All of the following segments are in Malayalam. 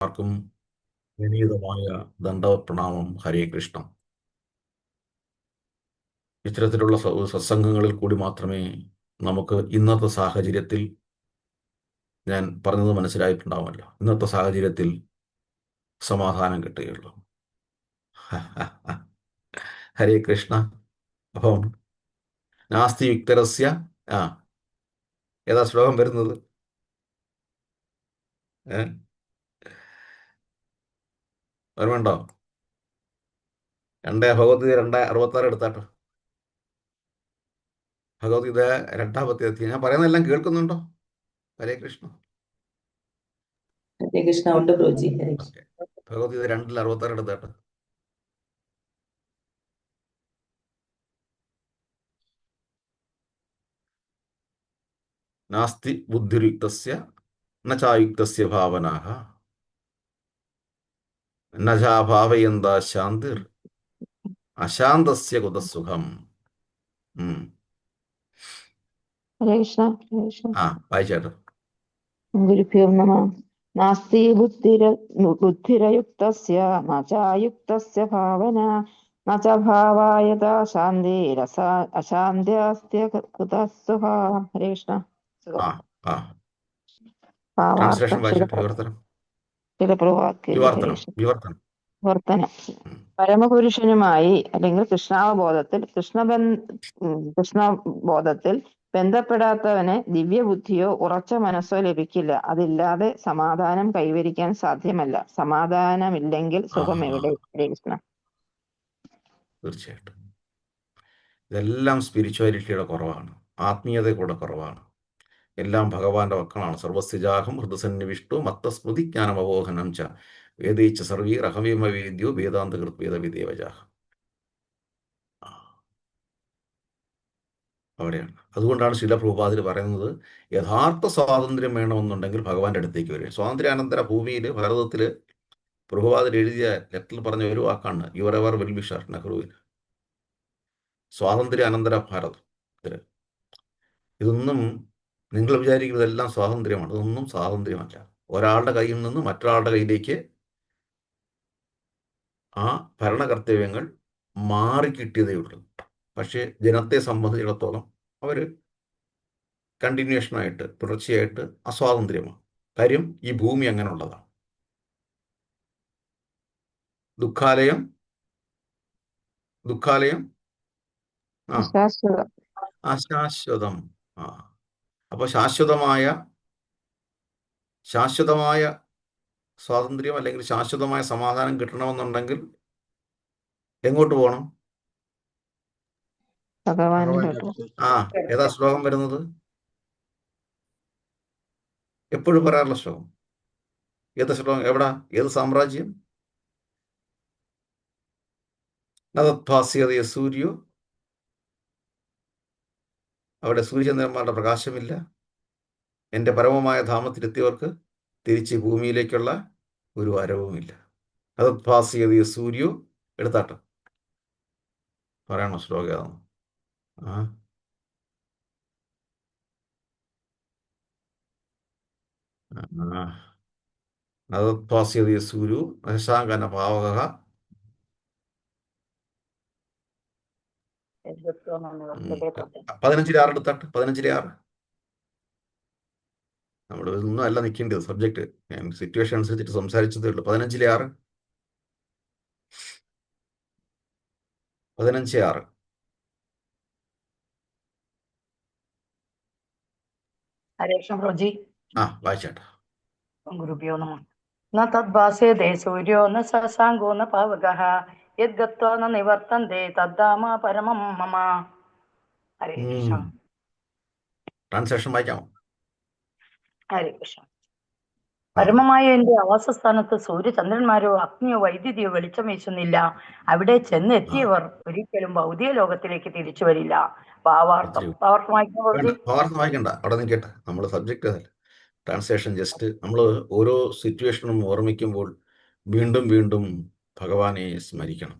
ആർക്കും വിനീതമായ ദണ്ഡപ്രണാമം. ഹരേ കൃഷ്ണ. ഇത്തരത്തിലുള്ള സത്സംഗങ്ങളിൽ കൂടി മാത്രമേ നമുക്ക് ഇന്നത്തെ സാഹചര്യത്തിൽ, ഞാൻ പറഞ്ഞത് മനസ്സിലായിട്ടുണ്ടാവുമല്ലോ, ഇന്നത്തെ സാഹചര്യത്തിൽ സമാധാനം കിട്ടുകയുള്ളൂ. ഹരേ കൃഷ്ണ. അപ്പം നാസ്തി യുക്തരസ്യ ആ ഏതാ ശ്ലോകം വരുന്നത്? ഓർമ്മയുണ്ടോ? ഭഗവത്ഗീത 2:66 എടുത്താട്ടോ. ഭഗവത്ഗീത 2:10. ഞാൻ പറയുന്നതെല്ലാം കേൾക്കുന്നുണ്ടോ? ഹരേ കൃഷ്ണ. ഹരേ കൃഷ്ണ. ഉണ്ട് പ്രഭുജി. ഹരേ കൃഷ്ണ. ഭഗവത്ഗീത 2:66 എടുത്താട്ടോ. നാസ്തി ബുദ്ധിരുക്തസ്യ ന ചായുക്തസ്യ ഭാവനാഃ ന ചാ ഭാവയന്താ ശാന്തിർ അശാന്തസ്യ കുതഃ സുഖം. ഹരേ കൃഷ്ണ. ഹരേ കൃഷ്ണ. വായിച്ചേട്ടോ. ഗുരുഭ്യോ നമഃ. നാസ്തി ബുദ്ധിരയുക്തസ്യ ന ചായുക്തസ്യ ഭാവന ന ച ഭാവായതാ ശാന്തിരസ അശാന്ത്യാസ്ത്യ കുതഃ സുഖം. ഹരേ കൃഷ്ണ. ട്രാൻസ്ലേഷൻ വായിച്ചോട്ടെ. വിവർത്തനം. വിവർത്തനം. പരമപുരുഷനുമായി അല്ലെങ്കിൽ കൃഷ്ണാവബോധത്തിൽ കൃഷ്ണബോധത്തിൽ ബന്ധപ്പെടാത്തവന് ദിവ്യബുദ്ധിയോ ഉറച്ച മനസ്സോ ലഭിക്കില്ല. അതില്ലാതെ സമാധാനം കൈവരിക്കാൻ സാധ്യമല്ല. സമാധാനമില്ലെങ്കിൽ സുഖം എവിടെ? കൃഷ്ണ. തീർച്ചയായിട്ടും ഇതെല്ലാം സ്പിരിച്വാലിറ്റിയുടെ കുറവാണ്, ആത്മീയതയുടെ കുറവാണ്. എല്ലാം ഭഗവാന്റെ മക്കളാണ്. സർവസ്യജാഹം ഹൃദസന്നിവിഷ്ടു മത്തസ്മൃതി ജ്ഞാനമവോഹനം ച വേദയിച്ച സർവീർ അഹമീമവേദ്യോ വേദാന്തകൃത് വേദവിദേവജാഹ. അവിടെയാണ്. അതുകൊണ്ടാണ് ശില പ്രഭുപാദിൽ പറയുന്നത്, യഥാർത്ഥ സ്വാതന്ത്ര്യം വേണമെന്നുണ്ടെങ്കിൽ ഭഗവാന്റെ അടുത്തേക്ക് വരിക. സ്വാതന്ത്ര്യാനന്തര ഭൂമിയിൽ, ഭാരതത്തിൽ പ്രഭുപാദിൽ എഴുതിയ ലെറ്ററിൽ പറഞ്ഞ ഒരു വാക്കാണ് യുവർ എവർ വെൽ വിഷർ നെഹ്റുവിന്. സ്വാതന്ത്ര്യ അനന്തര ഭാരതത്തിൽ ഇതൊന്നും നിങ്ങൾ വിചാരിക്കുന്നതെല്ലാം സ്വാതന്ത്ര്യമാണ്. ഇതൊന്നും സ്വാതന്ത്ര്യമല്ല. ഒരാളുടെ കയ്യിൽ നിന്ന് മറ്റൊരാളുടെ കയ്യിലേക്ക് ആ ഭരണകർത്തവ്യങ്ങൾ മാറിക്കിട്ടിയതേ ഉള്ളൂ. പക്ഷേ ജനത്തെ സംബന്ധിച്ചിടത്തോളം അവർ കണ്ടിന്യൂഷനായിട്ട്, തുടർച്ചയായിട്ട് അസ്വാതന്ത്ര്യമാണ്. കാര്യം ഈ ഭൂമി അങ്ങനെയുള്ളതാണ്. ദുഃഖാലയം അശാശ്വതം. അപ്പൊ ശാശ്വതമായ സ്വാതന്ത്ര്യം അല്ലെങ്കിൽ ശാശ്വതമായ സമാധാനം കിട്ടണമെന്നുണ്ടെങ്കിൽ എങ്ങോട്ട് പോകണം? ഏതാ ശ്ലോകം വരുന്നത്? എപ്പോഴും പറയാറുള്ള ശ്ലോകം. ഏത് ശ്ലോകം? എവിടാ? ഏത് സാമ്രാജ്യം? നതദ്ഭാസ്യതയ സൂര്യോ, അവിടെ സൂര്യചന്ദ്രന്മാരുടെ പ്രകാശമില്ല. എൻ്റെ പരമമായ ധാമത്തിലെത്തിയവർക്ക് തിരിച്ച് ഭൂമിയിലേക്കുള്ള ഒരു വരവുമില്ല. നതദ്ഭാസ്യതയ സൂര്യോ എടുത്താട്ടോ. പറയണോ ശ്ലോകം ഏതാണ്? നതദ്ഭാസ്യതയ സൂര്യോ ശശാങ്കന ഭാവക 15:6 എടുത്താട്ട്. 15:6. നമ്മൾ ഒന്നും അല്ല നിൽക്കേണ്ടത് സബ്ജക്റ്റ്. ഞാൻ സിറ്റുവേഷൻ അനുസരിച്ചിട്ട് സംസാരിച്ചതേ ഉള്ളൂ. 15:6. 15:6. വായിച്ചേട്ടാ. ഗുരുഭ്യോ നമഃ. ന തദ്ഭാസ്യതേ സൂര്യോ ന ശശാങ്കോ ന പാവകഃ യദ്ഗത്വാ ന നിവർത്തന്തേ തദ്ധാമ പരമം മമ. ഹരേ കൃഷ്ണ. ട്രാൻസ്ലേഷൻ വായിക്കാമോ? ഹരേ കൃഷ്ണ. പരമമായ എന്റെ ആവാസസ്ഥാനത്ത് സൂര്യചന്ദ്രന്മാരോ അഗ്നിയോ വൈദ്യുതിയോ വെളിച്ചം വീശുന്നില്ല. അവിടെ ചെന്നെത്തിയവർ ഒരിക്കലും ഭൗതിക ലോകത്തിലേക്ക് തിരിച്ചു വരില്ല. വായിക്കണ്ട, അവിടെ നിൽക്കട്ടെ. നമ്മൾ സബ്ജക്റ്റ് ട്രാൻസ്ലേഷൻ ജസ്റ്റ് നമ്മൾ ഓരോ സിറ്റുവേഷനും ഓർമ്മിക്കുമ്പോൾ വീണ്ടും വീണ്ടും ഭഗവാനെ സ്മരിക്കണം.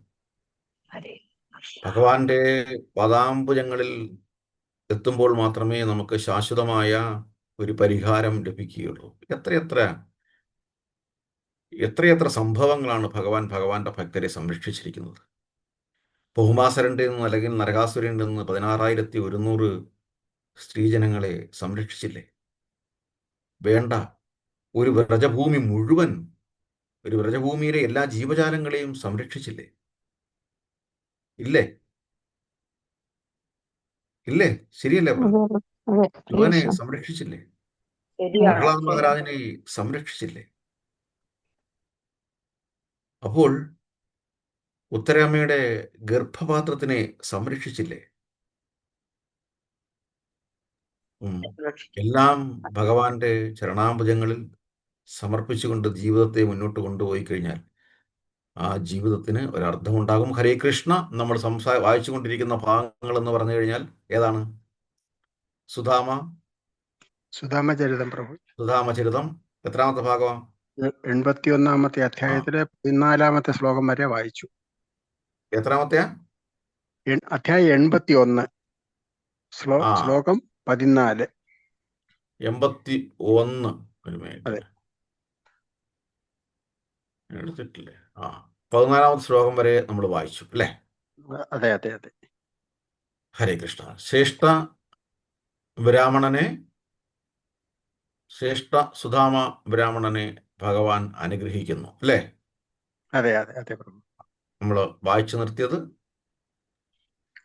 ഭഗവാന്റെ പദാംബുജങ്ങളിൽ എത്തുമ്പോൾ മാത്രമേ നമുക്ക് ശാശ്വതമായ ഒരു പരിഹാരം ലഭിക്കുകയുള്ളൂ. എത്രയെത്ര എത്രയെത്ര സംഭവങ്ങളാണ് ഭഗവാന്റെ ഭക്തരെ സംരക്ഷിച്ചിരിക്കുന്നത്. ഭൗമാസുരൻ്റെ നിന്ന് അല്ലെങ്കിൽ നരകാസുരൻ്റെ നിന്ന് 16,100 സ്ത്രീജനങ്ങളെ സംരക്ഷിച്ചില്ലേ? വേണ്ട, ഒരു വ്രജഭൂമി മുഴുവൻ, ഒരു വ്രജഭൂമിയിലെ എല്ലാ ജീവജാലങ്ങളെയും സംരക്ഷിച്ചില്ലേ? ഇല്ലേ? ഇല്ലേ? ശരിയല്ലേ? അതെ അതെ അതെ ശിവനെ കൃഷ്ണ. സംരക്ഷിച്ചില്ലേ? ശരിയാണ്. പ്രഹ്ലാദ മഹാരാജനെ സംരക്ഷിച്ചില്ലേ? അപ്പോൾ ഉത്തരാമ്മയുടെ ഗർഭപാത്രത്തിനെ സംരക്ഷിച്ചില്ലേ? എല്ലാം ഭഗവാന്റെ ചരണാംബുജങ്ങളിൽ സമർപ്പിച്ചുകൊണ്ട് ജീവിതത്തെ മുന്നോട്ട് കൊണ്ടുപോയി കഴിഞ്ഞാൽ ആ ജീവിതത്തിന് ഒരർത്ഥമുണ്ടാകും. ഹരേ കൃഷ്ണ. നമ്മൾ വായിച്ചുകൊണ്ടിരിക്കുന്ന ഭാഗങ്ങൾ എന്ന് പറഞ്ഞു കഴിഞ്ഞാൽ ഏതാണ്? സുധാമചരിതം പ്രഭു. സുധാമചരിതം എത്രാമത്തെ ഭാഗമാണ്? 81-ാമത്തെ അധ്യായത്തിലെ 14-ാമത്തെ ശ്ലോകം വരെ വായിച്ചു. എത്രാമത്തെയാ? അധ്യായം 81, ആ, ശ്ലോകം 14. 81. ഒരു മിനിറ്റ്, അതെ. എടുത്തിട്ടില്ലേ? 14-ാമത്തെ ശ്ലോകം വരെ നമ്മൾ വായിച്ചു അല്ലേ? അതെ അതെ അതെ. ഹരേ കൃഷ്ണ. ശ്രേഷ്ഠ സുധാമ ബ്രാഹ്മണനെ ഭഗവാൻ അനുഗ്രഹിക്കുന്നു അല്ലേ? അതെ അതെ അതെ പ്രഭു. നമ്മൾ വായിച്ചു നിർത്തിയത്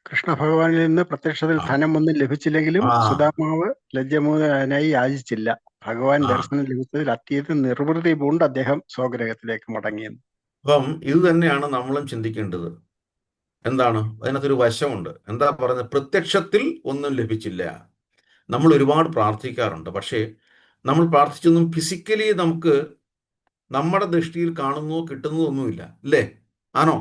കൃഷ്ണ ഭഗവാനിൽ നിന്ന് പ്രത്യക്ഷത്തിൽ ധനമൊന്നും ലഭിച്ചില്ലെങ്കിലും സുധാമാവ് ലജ്ജമൂലനായി യാചിച്ചില്ല. ഭഗവാൻ ദർശനം ലഭിച്ചതിൽ അത്യന്തം നിർവൃതി പൂണ്ട് അദ്ദേഹം സ്വഗ്രഹത്തിലേക്ക് മടങ്ങിയെന്ന്. അപ്പം ഇത് തന്നെയാണ് നമ്മളും ചിന്തിക്കേണ്ടത്. എന്താണ് അതിനകത്തൊരു വശമുണ്ട്. എന്താ പറയുന്നത്? പ്രത്യക്ഷത്തിൽ ഒന്നും ലഭിച്ചില്ല. നമ്മൾ ഒരുപാട് പ്രാർത്ഥിക്കാറുണ്ട്, പക്ഷേ നമ്മൾ പ്രാർത്ഥിച്ചൊന്നും ഫിസിക്കലി നമുക്ക് നമ്മുടെ ദൃഷ്ടിയിൽ കാണുന്നോ കിട്ടുന്നതോ ഒന്നുമില്ല, അല്ലേ? ആണോ?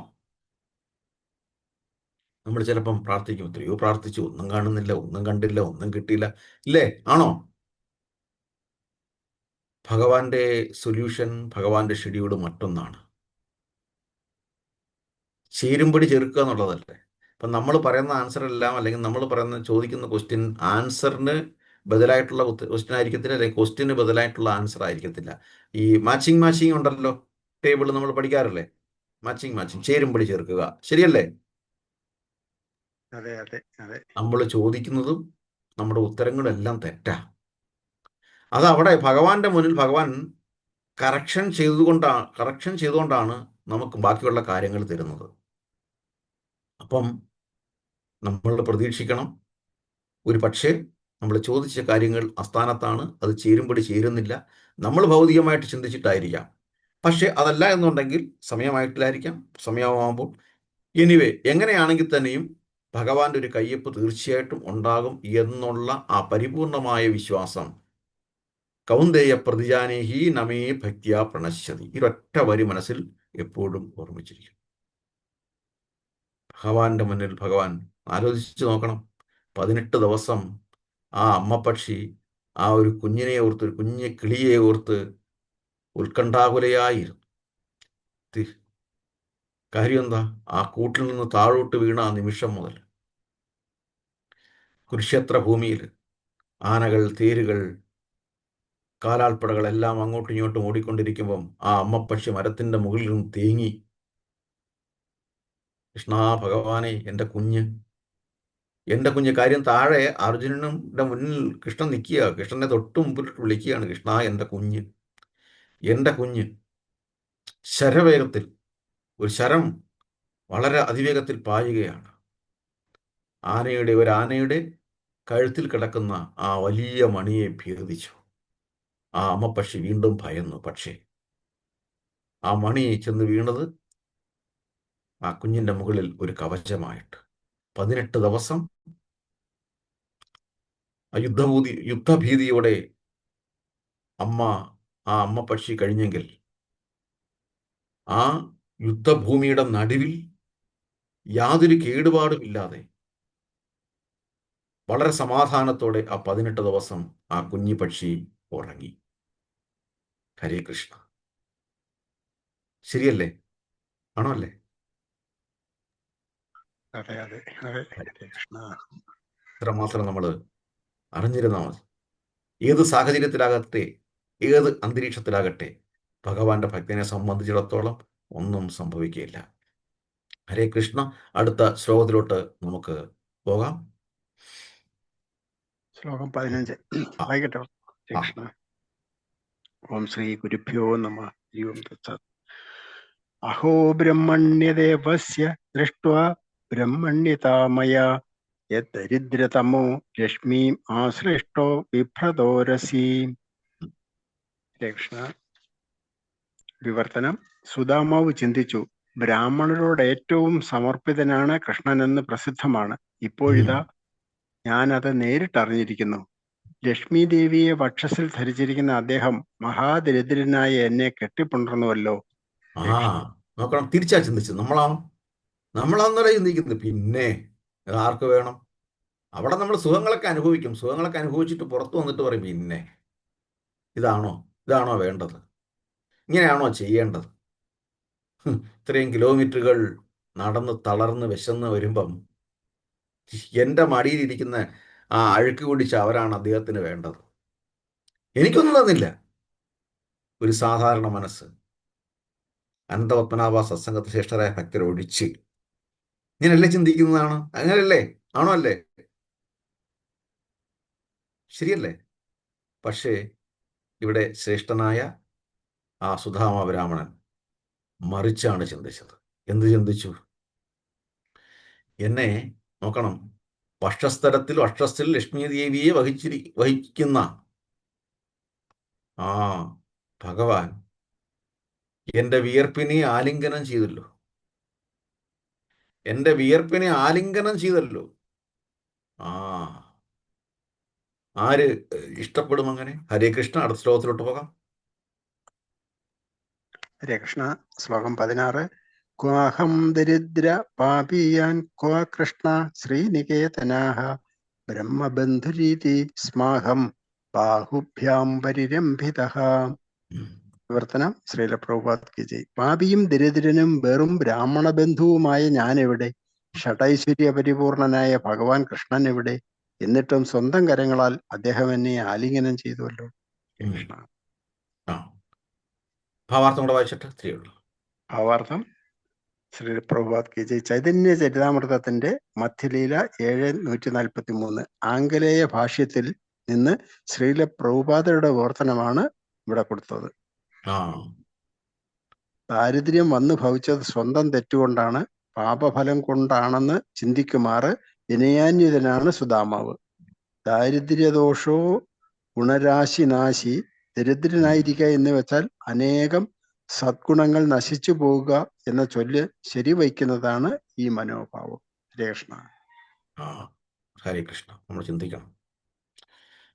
നമ്മൾ ചിലപ്പം പ്രാർത്ഥിക്കും, എത്രയോ പ്രാർത്ഥിച്ചു, ഒന്നും കാണുന്നില്ല, ഒന്നും കണ്ടില്ല, ഒന്നും കിട്ടിയില്ല, ഇല്ലേ? ആണോ? ഭഗവാന്റെ സൊല്യൂഷൻ, ഭഗവാന്റെ ഷെഡ്യൂൾ മറ്റൊന്നാണ്. ചേരുംപടി ചെറുക്കുക എന്നുള്ളതല്ലേ? അപ്പം നമ്മൾ പറയുന്ന ആൻസർ എല്ലാം, അല്ലെങ്കിൽ നമ്മൾ ചോദിക്കുന്ന ക്വസ്റ്റ്യൻ ആൻസറിന് ബദലായിട്ടുള്ള ക്വസ്റ്റ്യൻ ആയിരിക്കത്തില്ല, അല്ലെങ്കിൽ ക്വസ്റ്റ്യന് ബദലായിട്ടുള്ള ആൻസർ ആയിരിക്കത്തില്ല. ഈ മാച്ചിങ് ഉണ്ടല്ലോ, ടേബിൾ നമ്മൾ പഠിക്കാറില്ലേ? മാച്ചിങ് ചേരുംപടി ചേർക്കുക, ശരിയല്ലേ? അതെ അതെ അതെ. നമ്മൾ ചോദിക്കുന്നതും നമ്മുടെ ഉത്തരങ്ങളും എല്ലാം തെറ്റാ. അത് അവിടെ ഭഗവാന്റെ മുന്നിൽ ഭഗവാൻ കറക്ഷൻ ചെയ്തുകൊണ്ടാണ് നമുക്ക് ബാക്കിയുള്ള കാര്യങ്ങൾ തരുന്നത്. അപ്പം നമ്മൾ പ്രതീക്ഷിക്കണം, ഒരു പക്ഷേ നമ്മൾ ചോദിച്ച കാര്യങ്ങൾ അസ്ഥാനത്താണ്, അത് ചേരുംപടി ചേരുന്നില്ല, നമ്മൾ ഭൗതികമായിട്ട് ചിന്തിച്ചിട്ടായിരിക്കാം. പക്ഷേ അതല്ല എന്നുണ്ടെങ്കിൽ സമയമായിട്ടില്ലായിരിക്കാം, സമയമാകുമ്പോൾ. എനിവേ, എങ്ങനെയാണെങ്കിൽ തന്നെയും ഭഗവാന്റെ ഒരു കയ്യൊപ്പ് തീർച്ചയായിട്ടും ഉണ്ടാകും എന്നുള്ള ആ പരിപൂർണമായ വിശ്വാസം കൗന്ദേയ പ്രതിജാനേഹി നമേ ഭക്തിയാ പ്രണശ്യതി, ഈ ഒറ്റ വരി മനസ്സിൽ എപ്പോഴും ഓർമ്മിച്ചിരിക്കും. ഭഗവാന്റെ മുന്നിൽ ഭഗവാൻ ആലോചിച്ച് നോക്കണം. 18 ദിവസം ആ അമ്മപ്പക്ഷി ആ ഒരു കുഞ്ഞിനെ ഓർത്ത്, ഒരു കുഞ്ഞ് കിളിയെ ഓർത്ത് ഉത്കണ്ഠാകുലയായിരുന്നു. കാര്യം എന്താ? ആ കൂട്ടിൽ നിന്ന് താഴോട്ട് വീണ ആ നിമിഷം മുതൽ കുരുക്ഷേത്ര ഭൂമിയിൽ ആനകൾ, തേരുകൾ, കാലാൾപ്പടകൾ എല്ലാം അങ്ങോട്ടും ഇങ്ങോട്ടും ഓടിക്കൊണ്ടിരിക്കുമ്പം ആ അമ്മപ്പക്ഷി മരത്തിൻ്റെ മുകളിൽ നിന്ന് തേങ്ങി, കൃഷ്ണ ഭഗവാനെ, എൻ്റെ കുഞ്ഞ്. കാര്യം താഴെ അർജുനന്റെ മുന്നിൽ കൃഷ്ണൻ നിൽക്കുക, കൃഷ്ണനെ തൊട്ട് മുമ്പിലിട്ട് വിളിക്കുകയാണ്, കൃഷ്ണ എൻ്റെ കുഞ്ഞ്. ശരവേഗത്തിൽ, ഒരു ശരം വളരെ അതിവേഗത്തിൽ പായുകയാണ്. ഒരു ആനയുടെ കഴുത്തിൽ കിടക്കുന്ന ആ വലിയ മണിയെ ഭേദിച്ചു. ആ അമ്മപ്പക്ഷി വീണ്ടും ഭയന്നു. പക്ഷേ ആ മണി ചെന്ന് വീണത് ആ കുഞ്ഞിൻ്റെ മുകളിൽ ഒരു കവചമായിട്ട്. 18 ദിവസം ആ യുദ്ധഭീതിയോടെ ആ അമ്മപ്പക്ഷി കഴിഞ്ഞെങ്കിൽ, ആ യുദ്ധഭൂമിയുടെ നടുവിൽ യാതൊരു കേടുപാടുമില്ലാതെ വളരെ സമാധാനത്തോടെ ആ 18 ദിവസം ആ കുഞ്ഞി പക്ഷി ഉറങ്ങി. ഹരേ കൃഷ്ണ. ശരിയല്ലേ? ആണോ? അല്ലേ? അതെ അതെ അതെ. ഹരേ കൃഷ്ണ. ഇത്രമാത്രം നമ്മൾ അറിഞ്ഞിരുന്നാൽ മതി. ഏത് സാഹചര്യത്തിലാകട്ടെ, ഏത് അന്തരീക്ഷത്തിലാകട്ടെ, ഭഗവാന്റെ ഭക്തനെ സംബന്ധിച്ചിടത്തോളം ഒന്നും സംഭവിക്കുകയില്ല. ഹരേ കൃഷ്ണ. അടുത്ത ശ്ലോകത്തിലോട്ട് നമുക്ക് പോകാം. ശ്ലോകം 15 ആ, വായിക്കട്ടെ ആ. ശ്രീകൃഷ്ണ. ഓം ശ്രീ ഗുരുഭ്യോ നമഃ. ഹരി ഓം തത്സത്. അഹോ ബ്രഹ്മണ്യദേവസ്യ ദൃഷ്ട്വാ ബ്രഹ്മണ്യതാ മയാ യദ്ദരിദ്രതമോ ലക്ഷ്മീം ആശ്ലിഷ്ടോ ബിഭ്രതോരസി. കൃഷ്ണ. വിവർത്തനം. സുദാമാവ് ചിന്തിച്ചു, ബ്രാഹ്മണരോട് ഏറ്റവും സമർപ്പിതനാണ് കൃഷ്ണനെന്ന് പ്രസിദ്ധമാണ്. ഇപ്പോഴിതാ ഞാനത് നേരിട്ടറിഞ്ഞിരിക്കുന്നു. ലക്ഷ്മി ദേവിയെ വക്ഷസിൽ ധരിച്ചിരിക്കുന്ന അദ്ദേഹം മഹാദരിദ്രനായ എന്നെ കെട്ടിപ്പുണർന്നുവല്ലോ. ആ നോക്കണം, തിരിച്ചാ ചിന്തിച്ചത്. നമ്മളാന്നല്ല ചിന്തിക്കുന്നത്. പിന്നെ ഇത് ആർക്ക് വേണം? അവിടെ നമ്മൾ സുഖങ്ങളൊക്കെ അനുഭവിക്കും. സുഖങ്ങളൊക്കെ അനുഭവിച്ചിട്ട് പുറത്തു വന്നിട്ട് പറയും, പിന്നെ ഇതാണോ വേണ്ടത്? ഇങ്ങനെയാണോ ചെയ്യേണ്ടത്? ഇത്രയും കിലോമീറ്ററുകൾ നടന്ന് തളർന്ന് വിശന്ന് വരുമ്പം എൻ്റെ മടിയിലിരിക്കുന്ന ആ അഴുക്ക് കുടിച്ച അവരാണ് അദ്ദേഹത്തിന് വേണ്ടത്. എനിക്കൊന്നും തന്നില്ല. ഒരു സാധാരണ മനസ്സ്, അനന്തപത്മനാഭ സത്സംഗത്ത് ശ്രേഷ്ഠരായ ഭക്തരൊഴിച്ച് ഇങ്ങനെയല്ലേ ചിന്തിക്കുന്നതാണ്? അങ്ങനെയല്ലേ? ആണോ? അല്ലേ? ശരിയല്ലേ? പക്ഷേ ഇവിടെ ശ്രേഷ്ഠനായ ആ സുധാമ ബ്രാഹ്മണൻ മറിച്ചാണ് ചിന്തിച്ചത്. എന്ത് ചിന്തിച്ചു? എന്നെ നോക്കണം, വക്ഷസ്ഥലത്തിൽ ലക്ഷ്മി ദേവിയെ വഹിക്കുന്ന ആ ഭഗവാൻ എൻ്റെ വിയർപ്പിനെ ആലിംഗനം ചെയ്തല്ലോ. എൻ്റെ വിയർപ്പിനെ ആലിംഗനം ചെയ്തല്ലോ. ആ ആര് ഇഷ്ടപ്പെടും അങ്ങനെ? ഹരേ കൃഷ്ണ. അടുത്ത ശ്ലോകത്തിലോട്ട് പോകാം. ഹരേ കൃഷ്ണ. ശ്ലോകം 16. ക്വാഹം ദരിദ്ര പാപീയാൻ ക്വാ കൃഷ്ണ ശ്രീനികേതനാഃ ബ്രഹ്മബന്ധുരീതി സ്മാഹം ബാഹുഭ്യാം പരിരംഭിതഃ. വിവർത്തനം. ശ്രീല പ്രഭുപാദ് കി ജയ്. പാപിയും ദരിദ്രനും വെറും ബ്രാഹ്മണ ബന്ധുവുമായ ഞാൻ എവിടെ? ഷഡൈശ്വര്യ പരിപൂർണനായ ഭഗവാൻ കൃഷ്ണൻ എവിടെ? എന്നിട്ടും സ്വന്തം കരങ്ങളാൽ അദ്ദേഹം എന്നെ ആലിംഗനം ചെയ്തുവല്ലോ. കൃഷ്ണ. ആ ഭാവാർത്ഥം കൂടെ വായിച്ചിട്ട് ഇത്രയുള്ളൂ. ഭാവാർത്ഥം. ശ്രീ പ്രഭുപാദ് കി ജയ്. ചൈതന്യ ചരിതാമൃതത്തിന്റെ മധ്യലീല 7:143 ആംഗലേയ ഭാഷ്യത്തിൽ നിന്ന് ശ്രീല പ്രഭുപാദയുടെ വിവർത്തനമാണ് ഇവിടെ കൊടുത്തത്. ആ ദാരിദ്ര്യം വന്നു ഭവിച്ചത് സ്വന്തം തെറ്റുകൊണ്ടാണ്, പാപഫലം കൊണ്ടാണെന്ന് ചിന്തിക്കുമാറ് വിനയാന്വിതനാണ് സുദാമാവ്. ദാരിദ്ര്യദോഷോ ഗുണരാശിനാശി. ദരിദ്രനായിരിക്കുക എന്ന് വെച്ചാൽ അനേകം സദ്ഗുണങ്ങൾ നശിച്ചു പോവുക എന്ന ചൊല്ല് ശരിവയ്ക്കുന്നതാണ് ഈ മനോഭാവം. കൃഷ്ണ. ആ ഹരേ കൃഷ്ണ. നമ്മൾ ചിന്തിക്കണം.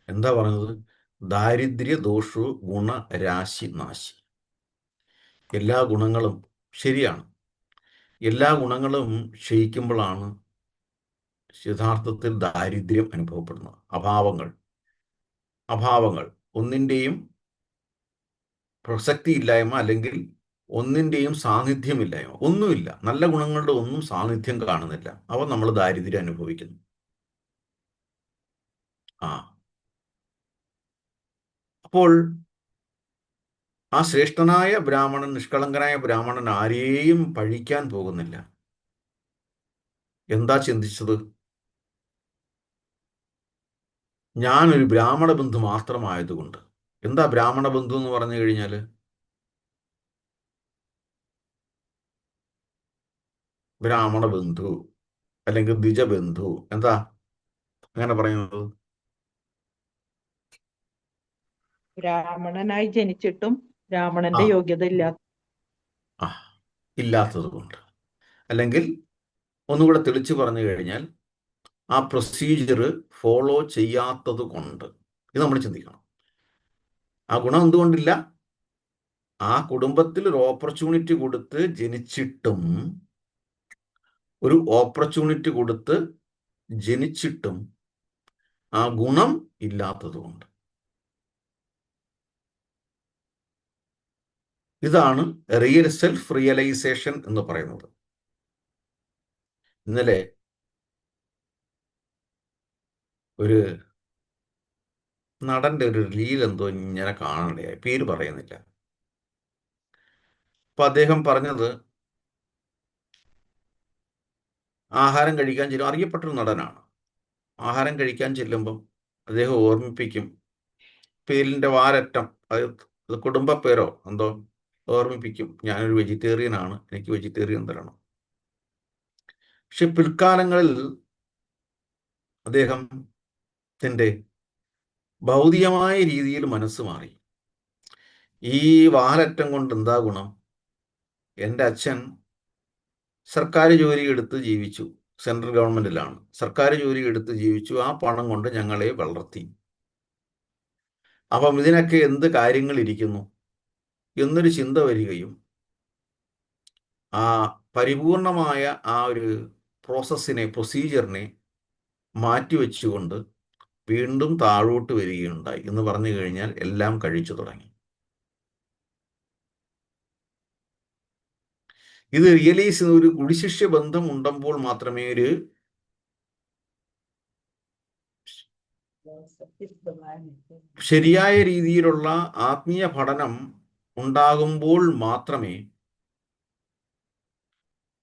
എന്താ പറഞ്ഞത്? ദാരിദ്ര്യ ദോഷു ഗുണരാശി നാശി. എല്ലാ ഗുണങ്ങളും ശരിയാണ്. എല്ലാ ഗുണങ്ങളും ക്ഷയിക്കുമ്പോഴാണ് യഥാർത്ഥത്തിൽ ദാരിദ്ര്യം അനുഭവപ്പെടുന്നത്. അഭാവങ്ങൾ ഒന്നിൻ്റെയും പ്രസക്തിയില്ലായ്മ, അല്ലെങ്കിൽ ഒന്നിൻ്റെയും സാന്നിധ്യമില്ലായ്മ. ഒന്നുമില്ല. നല്ല ഗുണങ്ങളുടെ ഒന്നും സാന്നിധ്യം കാണുന്നില്ല. അവ നമ്മൾ ദാരിദ്ര്യം അനുഭവിക്കുന്നു. ആ അപ്പോൾ ആ ശ്രേഷ്ഠനായ ബ്രാഹ്മണൻ, നിഷ്കളങ്കനായ ബ്രാഹ്മണൻ ആരെയും പഴിക്കാൻ പോകുന്നില്ല. എന്താ ചിന്തിച്ചത്? ഞാനൊരു ബ്രാഹ്മണ ബന്ധു മാത്രമായതുകൊണ്ട്. എന്താ ബ്രാഹ്മണ ബന്ധു എന്ന് പറഞ്ഞു കഴിഞ്ഞാൽ? ബ്രാഹ്മണ ബന്ധു അല്ലെങ്കിൽ ദ്വിജബന്ധു. എന്താ അങ്ങനെ പറയുന്നത്? ബ്രാഹ്മണനായി ജനിച്ചിട്ടും ബ്രാഹ്മണന്റെ ആ യോഗ്യത ഇല്ലാത്ത. ആ ഇല്ലാത്തത് കൊണ്ട്, അല്ലെങ്കിൽ ഒന്നുകൂടെ തെളിച്ചു പറഞ്ഞു കഴിഞ്ഞാൽ ആ പ്രൊസീജിയർ ഫോളോ ചെയ്യാത്തത് കൊണ്ട്. ഇത് നമ്മൾ ചിന്തിക്കണം. ആ ഗുണം എന്തുകൊണ്ടില്ല? ആ കുടുംബത്തിൽ ഒരു ഓപ്പർച്യൂണിറ്റി കൊടുത്ത് ജനിച്ചിട്ടും, ആ ഗുണം ഇല്ലാത്തത് കൊണ്ട്. ഇതാണ് സെൽഫ് റിയലൈസേഷൻ എന്ന് പറയുന്നത്. ഇന്നലെ ഒരു നടന്റെ ഒരു റീൽ എന്തോ ഇങ്ങനെ കാണണ്ടയായി, പേര് പറയുന്നില്ല. അപ്പൊ അദ്ദേഹം പറഞ്ഞത് ആഹാരം കഴിക്കാൻ ചെല്ലും, അറിയപ്പെട്ടൊരു നടനാണ്. ആഹാരം കഴിക്കാൻ ചെല്ലുമ്പം അദ്ദേഹം ഓർമ്മിപ്പിക്കും, പേരിൻ്റെ വാരറ്റം, അത് കുടുംബ പേരോ എന്തോ ഓർമ്മിപ്പിക്കും, ഞാനൊരു വെജിറ്റേറിയൻ ആണ്, എനിക്ക് വെജിറ്റേറിയൻ തരണം. പക്ഷെ പിൽക്കാലങ്ങളിൽ അദ്ദേഹത്തിൻ്റെ ഭൗതികമായ രീതിയിൽ മനസ്സ് മാറി. ഈ വാലറ്റം കൊണ്ട് എന്താ ഗുണം? എൻ്റെ അച്ഛൻ സർക്കാർ ജോലി എടുത്ത് ജീവിച്ചു, സെൻട്രൽ ഗവൺമെൻറ്റിലാണ്, സർക്കാർ ജോലി എടുത്ത് ജീവിച്ചു, ആ പണം കൊണ്ട് ഞങ്ങളെ വളർത്തി. അപ്പം ഇതിനൊക്കെ എന്ത് കാര്യങ്ങളിരിക്കുന്നു എന്നൊരു ചിന്ത വരികയും ആ പരിപൂർണമായ ആ ഒരു പ്രൊസീജിയറിനെ മാറ്റിവെച്ചുകൊണ്ട് വീണ്ടും താഴോട്ട് വരികയുണ്ടായി എന്ന് പറഞ്ഞു കഴിഞ്ഞാൽ എല്ലാം കഴിച്ചു തുടങ്ങി. ഇത് റിയലൈസ് ചെയ്യുന്ന ഒരു ഗുരുശിഷ്യ ബന്ധം ഉണ്ടുമ്പോൾ മാത്രമേ ഒരു ശരിയായ രീതിയിലുള്ള ആത്മീയ പഠനം ഉണ്ടാകുമ്പോൾ മാത്രമേ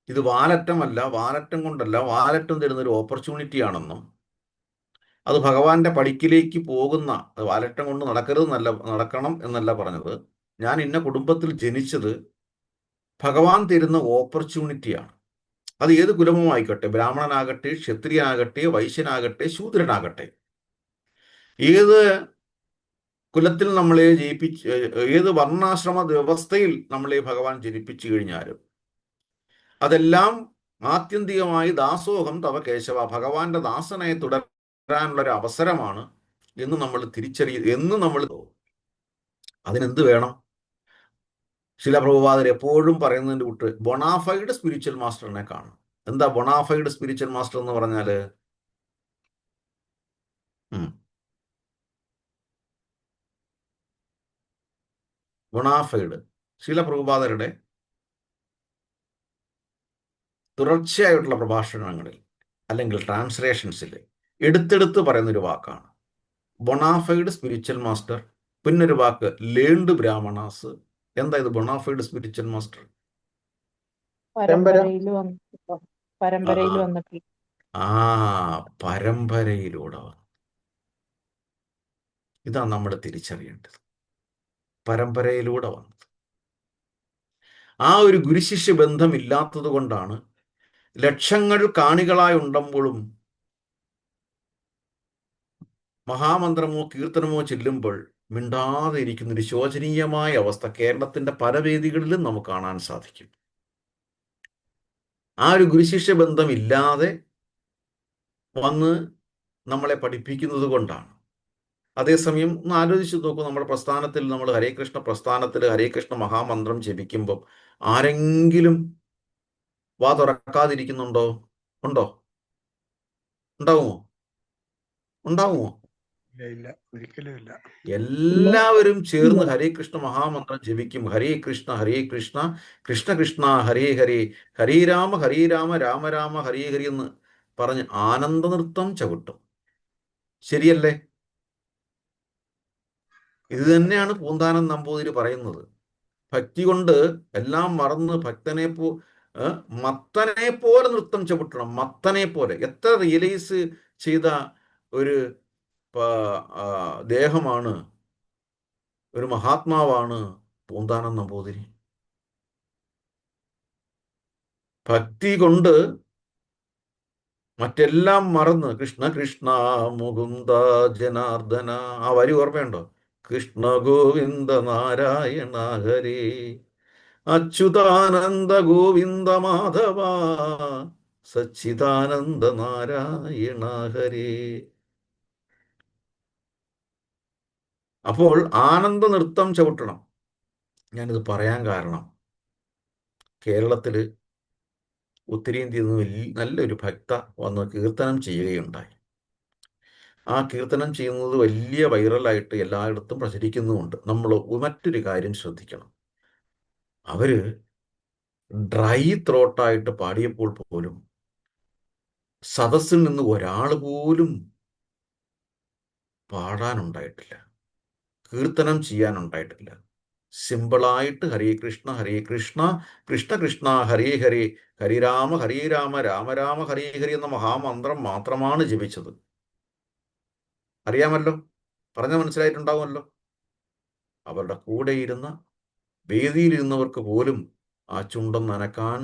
ഇത് വാലറ്റമല്ല, വാലറ്റം കൊണ്ടല്ല, വാലറ്റം തരുന്നൊരു ഓപ്പർച്യൂണിറ്റി ആണെന്നും അത് ഭഗവാന്റെ പടിക്കിലേക്ക് പോകുന്ന, അത് വാലറ്റം കൊണ്ട് നടക്കരുതെന്നല്ല, നടക്കണം എന്നല്ല പറഞ്ഞത്. ഞാൻ ഇന്ന കുടുംബത്തിൽ ജനിച്ചത് ഭഗവാൻ തരുന്ന ഓപ്പർച്യൂണിറ്റിയാണ്. അത് ഏത് കുലമോ ആയിക്കോട്ടെ, ബ്രാഹ്മണനാകട്ടെ, ക്ഷത്രിയനാകട്ടെ, വൈശ്യനാകട്ടെ, ശൂദ്രനാകട്ടെ, ഏത് കുലത്തിൽ നമ്മളെ ഏത് വർണ്ണാശ്രമ വ്യവസ്ഥയിൽ നമ്മളെ ഭഗവാൻ ജനിപ്പിച്ചു കഴിഞ്ഞാലും അതെല്ലാം ആത്യന്തികമായി ദാസോഹം തവ കേശവ, ഭഗവാന്റെ ദാസനായി തുടരാനുള്ളൊരു അവസരമാണ് എന്ന് നമ്മൾ എന്ന് നമ്മൾ അതിനെന്ത് വേണം? ശില പ്രഭുപാദർ എപ്പോഴും പറയുന്നതിൻ്റെ കൂട്ട് ബൊണാഫൈഡ് സ്പിരിച്വൽ മാസ്റ്ററിനെ കാണും. എന്താ ബൊണാഫൈഡ് സ്പിരിച്വൽ മാസ്റ്റർ എന്ന് പറഞ്ഞാല്? ബൊണാഫൈഡ് ശില പ്രഭുപാദരുടെ തുടർച്ചയായിട്ടുള്ള പ്രഭാഷണങ്ങളിൽ അല്ലെങ്കിൽ ട്രാൻസ്ലേഷൻസിൽ എടുത്തെടുത്ത് പറയുന്നൊരു വാക്കാണ് ബൊണാഫൈഡ് സ്പിരിച്വൽ മാസ്റ്റർ. പിന്നൊരു വാക്ക് ലേൺഡ് ബ്രാഹ്മണാസ്. എന്താ ഇത് ബൊണാഫൈഡ് സ്പിരിച്വൽ മാസ്റ്റർ? പരമ്പരയിൽ വന്നിട്ടില്ല. പരമ്പരയിലൂടെ വന്നു. ഇതാണ് നമ്മൾ തിരിച്ചറിയേണ്ടത്. പരമ്പരയിലൂടെ വന്നത്. ആ ഒരു ഗുരുശിഷ്യ ബന്ധം ഇല്ലാത്തത് കൊണ്ടാണ് ലക്ഷങ്ങൾ കാണികളായി ഉണ്ടുമ്പോഴും മഹാമന്ത്രമോ കീർത്തനമോ ചെല്ലുമ്പോൾ മിണ്ടാതെ ഇരിക്കുന്നൊരു ശോചനീയമായ അവസ്ഥ കേരളത്തിന്റെ പല വേദികളിലും നമുക്ക് കാണാൻ സാധിക്കും. ആ ഒരു ഗുരുശിഷ്യ ബന്ധം ഇല്ലാതെ വന്ന് നമ്മളെ പഠിപ്പിക്കുന്നത് കൊണ്ടാണ്. അതേസമയം ഒന്ന് ആലോചിച്ച് നോക്കൂ, നമ്മുടെ പ്രസ്ഥാനത്തിൽ, നമ്മൾ ഹരേ കൃഷ്ണ പ്രസ്ഥാനത്തിൽ ഹരേ കൃഷ്ണ മഹാമന്ത്രം ജപിക്കുമ്പോൾ ആരെങ്കിലും വാ തുറക്കാതിരിക്കുന്നുണ്ടോ? ഉണ്ടോ? ഉണ്ടാവുമോ? ഉണ്ടാവുമോ? ഇല്ല, ഒരിക്കലും ഇല്ല. എല്ലാവരും ചേർന്ന് ഹരേ കൃഷ്ണ മഹാമന്ത്രം ജപിക്കും. ഹരേ കൃഷ്ണ കൃഷ്ണ കൃഷ്ണ ഹരേ ഹരേ, ഹരേ രാമ രാമ രാമ ഹരേ ഹരി എന്ന് പറഞ്ഞ് ആനന്ദ നൃത്തം ചവിട്ടും. ശരിയല്ലേ? ഇത് തന്നെയാണ് പൂന്താനം നമ്പൂതിരി പറയുന്നത്. ഭക്തി കൊണ്ട് എല്ലാം മറന്ന് മത്തനെ പോലെ നൃത്തം ചവിട്ടണം. മത്തനെ പോലെ. എത്ര റിയലൈസ് ചെയ്ത ഒരു ദേഹമാണ്, ഒരു മഹാത്മാവാണ് പൂന്താനം നമ്പൂതിരി. ഭക്തി കൊണ്ട് മറ്റെല്ലാം മറന്ന് കൃഷ്ണ കൃഷ്ണ മുകുന്ദ ജനാർദ്ദന, ആ വരി ഓർമ്മയുണ്ടോ? കൃഷ്ണ ഗോവിന്ദ നാരായണ ഹരേ, അച്യുതാനന്ദ ഗോവിന്ദ മാധവ, സച്ചിദാനന്ദ നാരായണ ഹരേ. അപ്പോൾ ആനന്ദ നൃത്തം ചവിട്ടണം. ഞാനിത് പറയാൻ കാരണം, കേരളത്തിൽ ഉത്തരേന്ത്യയിൽ നിന്ന് നല്ലൊരു ഭക്ത വന്ന് കീർത്തനം ചെയ്യുകയുണ്ടായി. ആ കീർത്തനം ചെയ്യുന്നത് വലിയ വൈറലായിട്ട് എല്ലായിടത്തും പ്രചരിക്കുന്നുമുണ്ട്. നമ്മൾ മറ്റൊരു കാര്യം ശ്രദ്ധിക്കണം. അവര് ഡ്രൈ ത്രോട്ടായിട്ട് പാടിയപ്പോൾ പോലും സദസ്സിൽ നിന്ന് ഒരാൾ പോലും പാടാനുണ്ടായിട്ടില്ല, കീർത്തനം ചെയ്യാനുണ്ടായിട്ടില്ല. സിമ്പിളായിട്ട് ഹരേ കൃഷ്ണ കൃഷ്ണ കൃഷ്ണ ഹരേ ഹരേ ഹരേ രാമ രാമ രാമ ഹരേ ഹരി എന്ന മഹാമന്ത്രം മാത്രമാണ് ജപിച്ചത്. അറിയാമല്ലോ, പറഞ്ഞ മനസ്സിലായിട്ടുണ്ടാവുമല്ലോ. അവരുടെ കൂടെ ഇരുന്ന വേദിയിലിരുന്നവർക്ക് പോലും ആ ചുണ്ടം നനക്കാൻ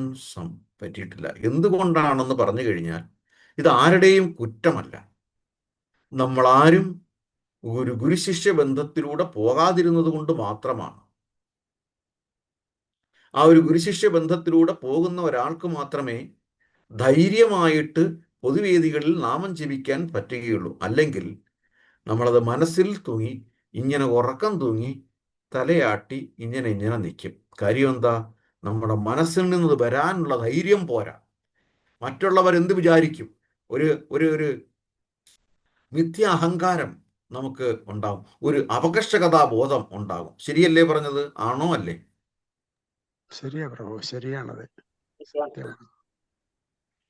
പറ്റിയിട്ടില്ല. എന്തുകൊണ്ടാണെന്ന് പറഞ്ഞു കഴിഞ്ഞാൽ ഇത് ആരുടെയും കുറ്റമല്ല. നമ്മളാരും ഒരു ഗുരുശിഷ്യ ബന്ധത്തിലൂടെ പോകാതിരുന്നത് കൊണ്ട് മാത്രമാണ്. ആ ഒരു ഗുരുശിഷ്യ ബന്ധത്തിലൂടെ പോകുന്ന ഒരാൾക്ക് മാത്രമേ ധൈര്യമായിട്ട് പൊതുവേദികളിൽ നാമം ജപിക്കാൻ പറ്റുകയുള്ളൂ. അല്ലെങ്കിൽ നമ്മളത് മനസ്സിൽ തൂങ്ങി ഇങ്ങനെ ഉറക്കം തൂങ്ങി തലയാട്ടി ഇങ്ങനെ നിൽക്കും. കാര്യം എന്താ? നമ്മുടെ മനസ്സിൽ നിന്ന് വരാനുള്ള ധൈര്യം പോരാ. മറ്റുള്ളവരെന്ത് വിചാരിക്കും? ഒരു ഒരു ഒരു മിഥ്യ അഹങ്കാരം നമുക്ക് ഉണ്ടാവും, ഒരു അപകർഷകതാ ബോധം ഉണ്ടാകും. ശരിയല്ലേ പറഞ്ഞത്? ആണോ അല്ലേ? ശരിയാ പ്രഭു, ശരിയാണത്.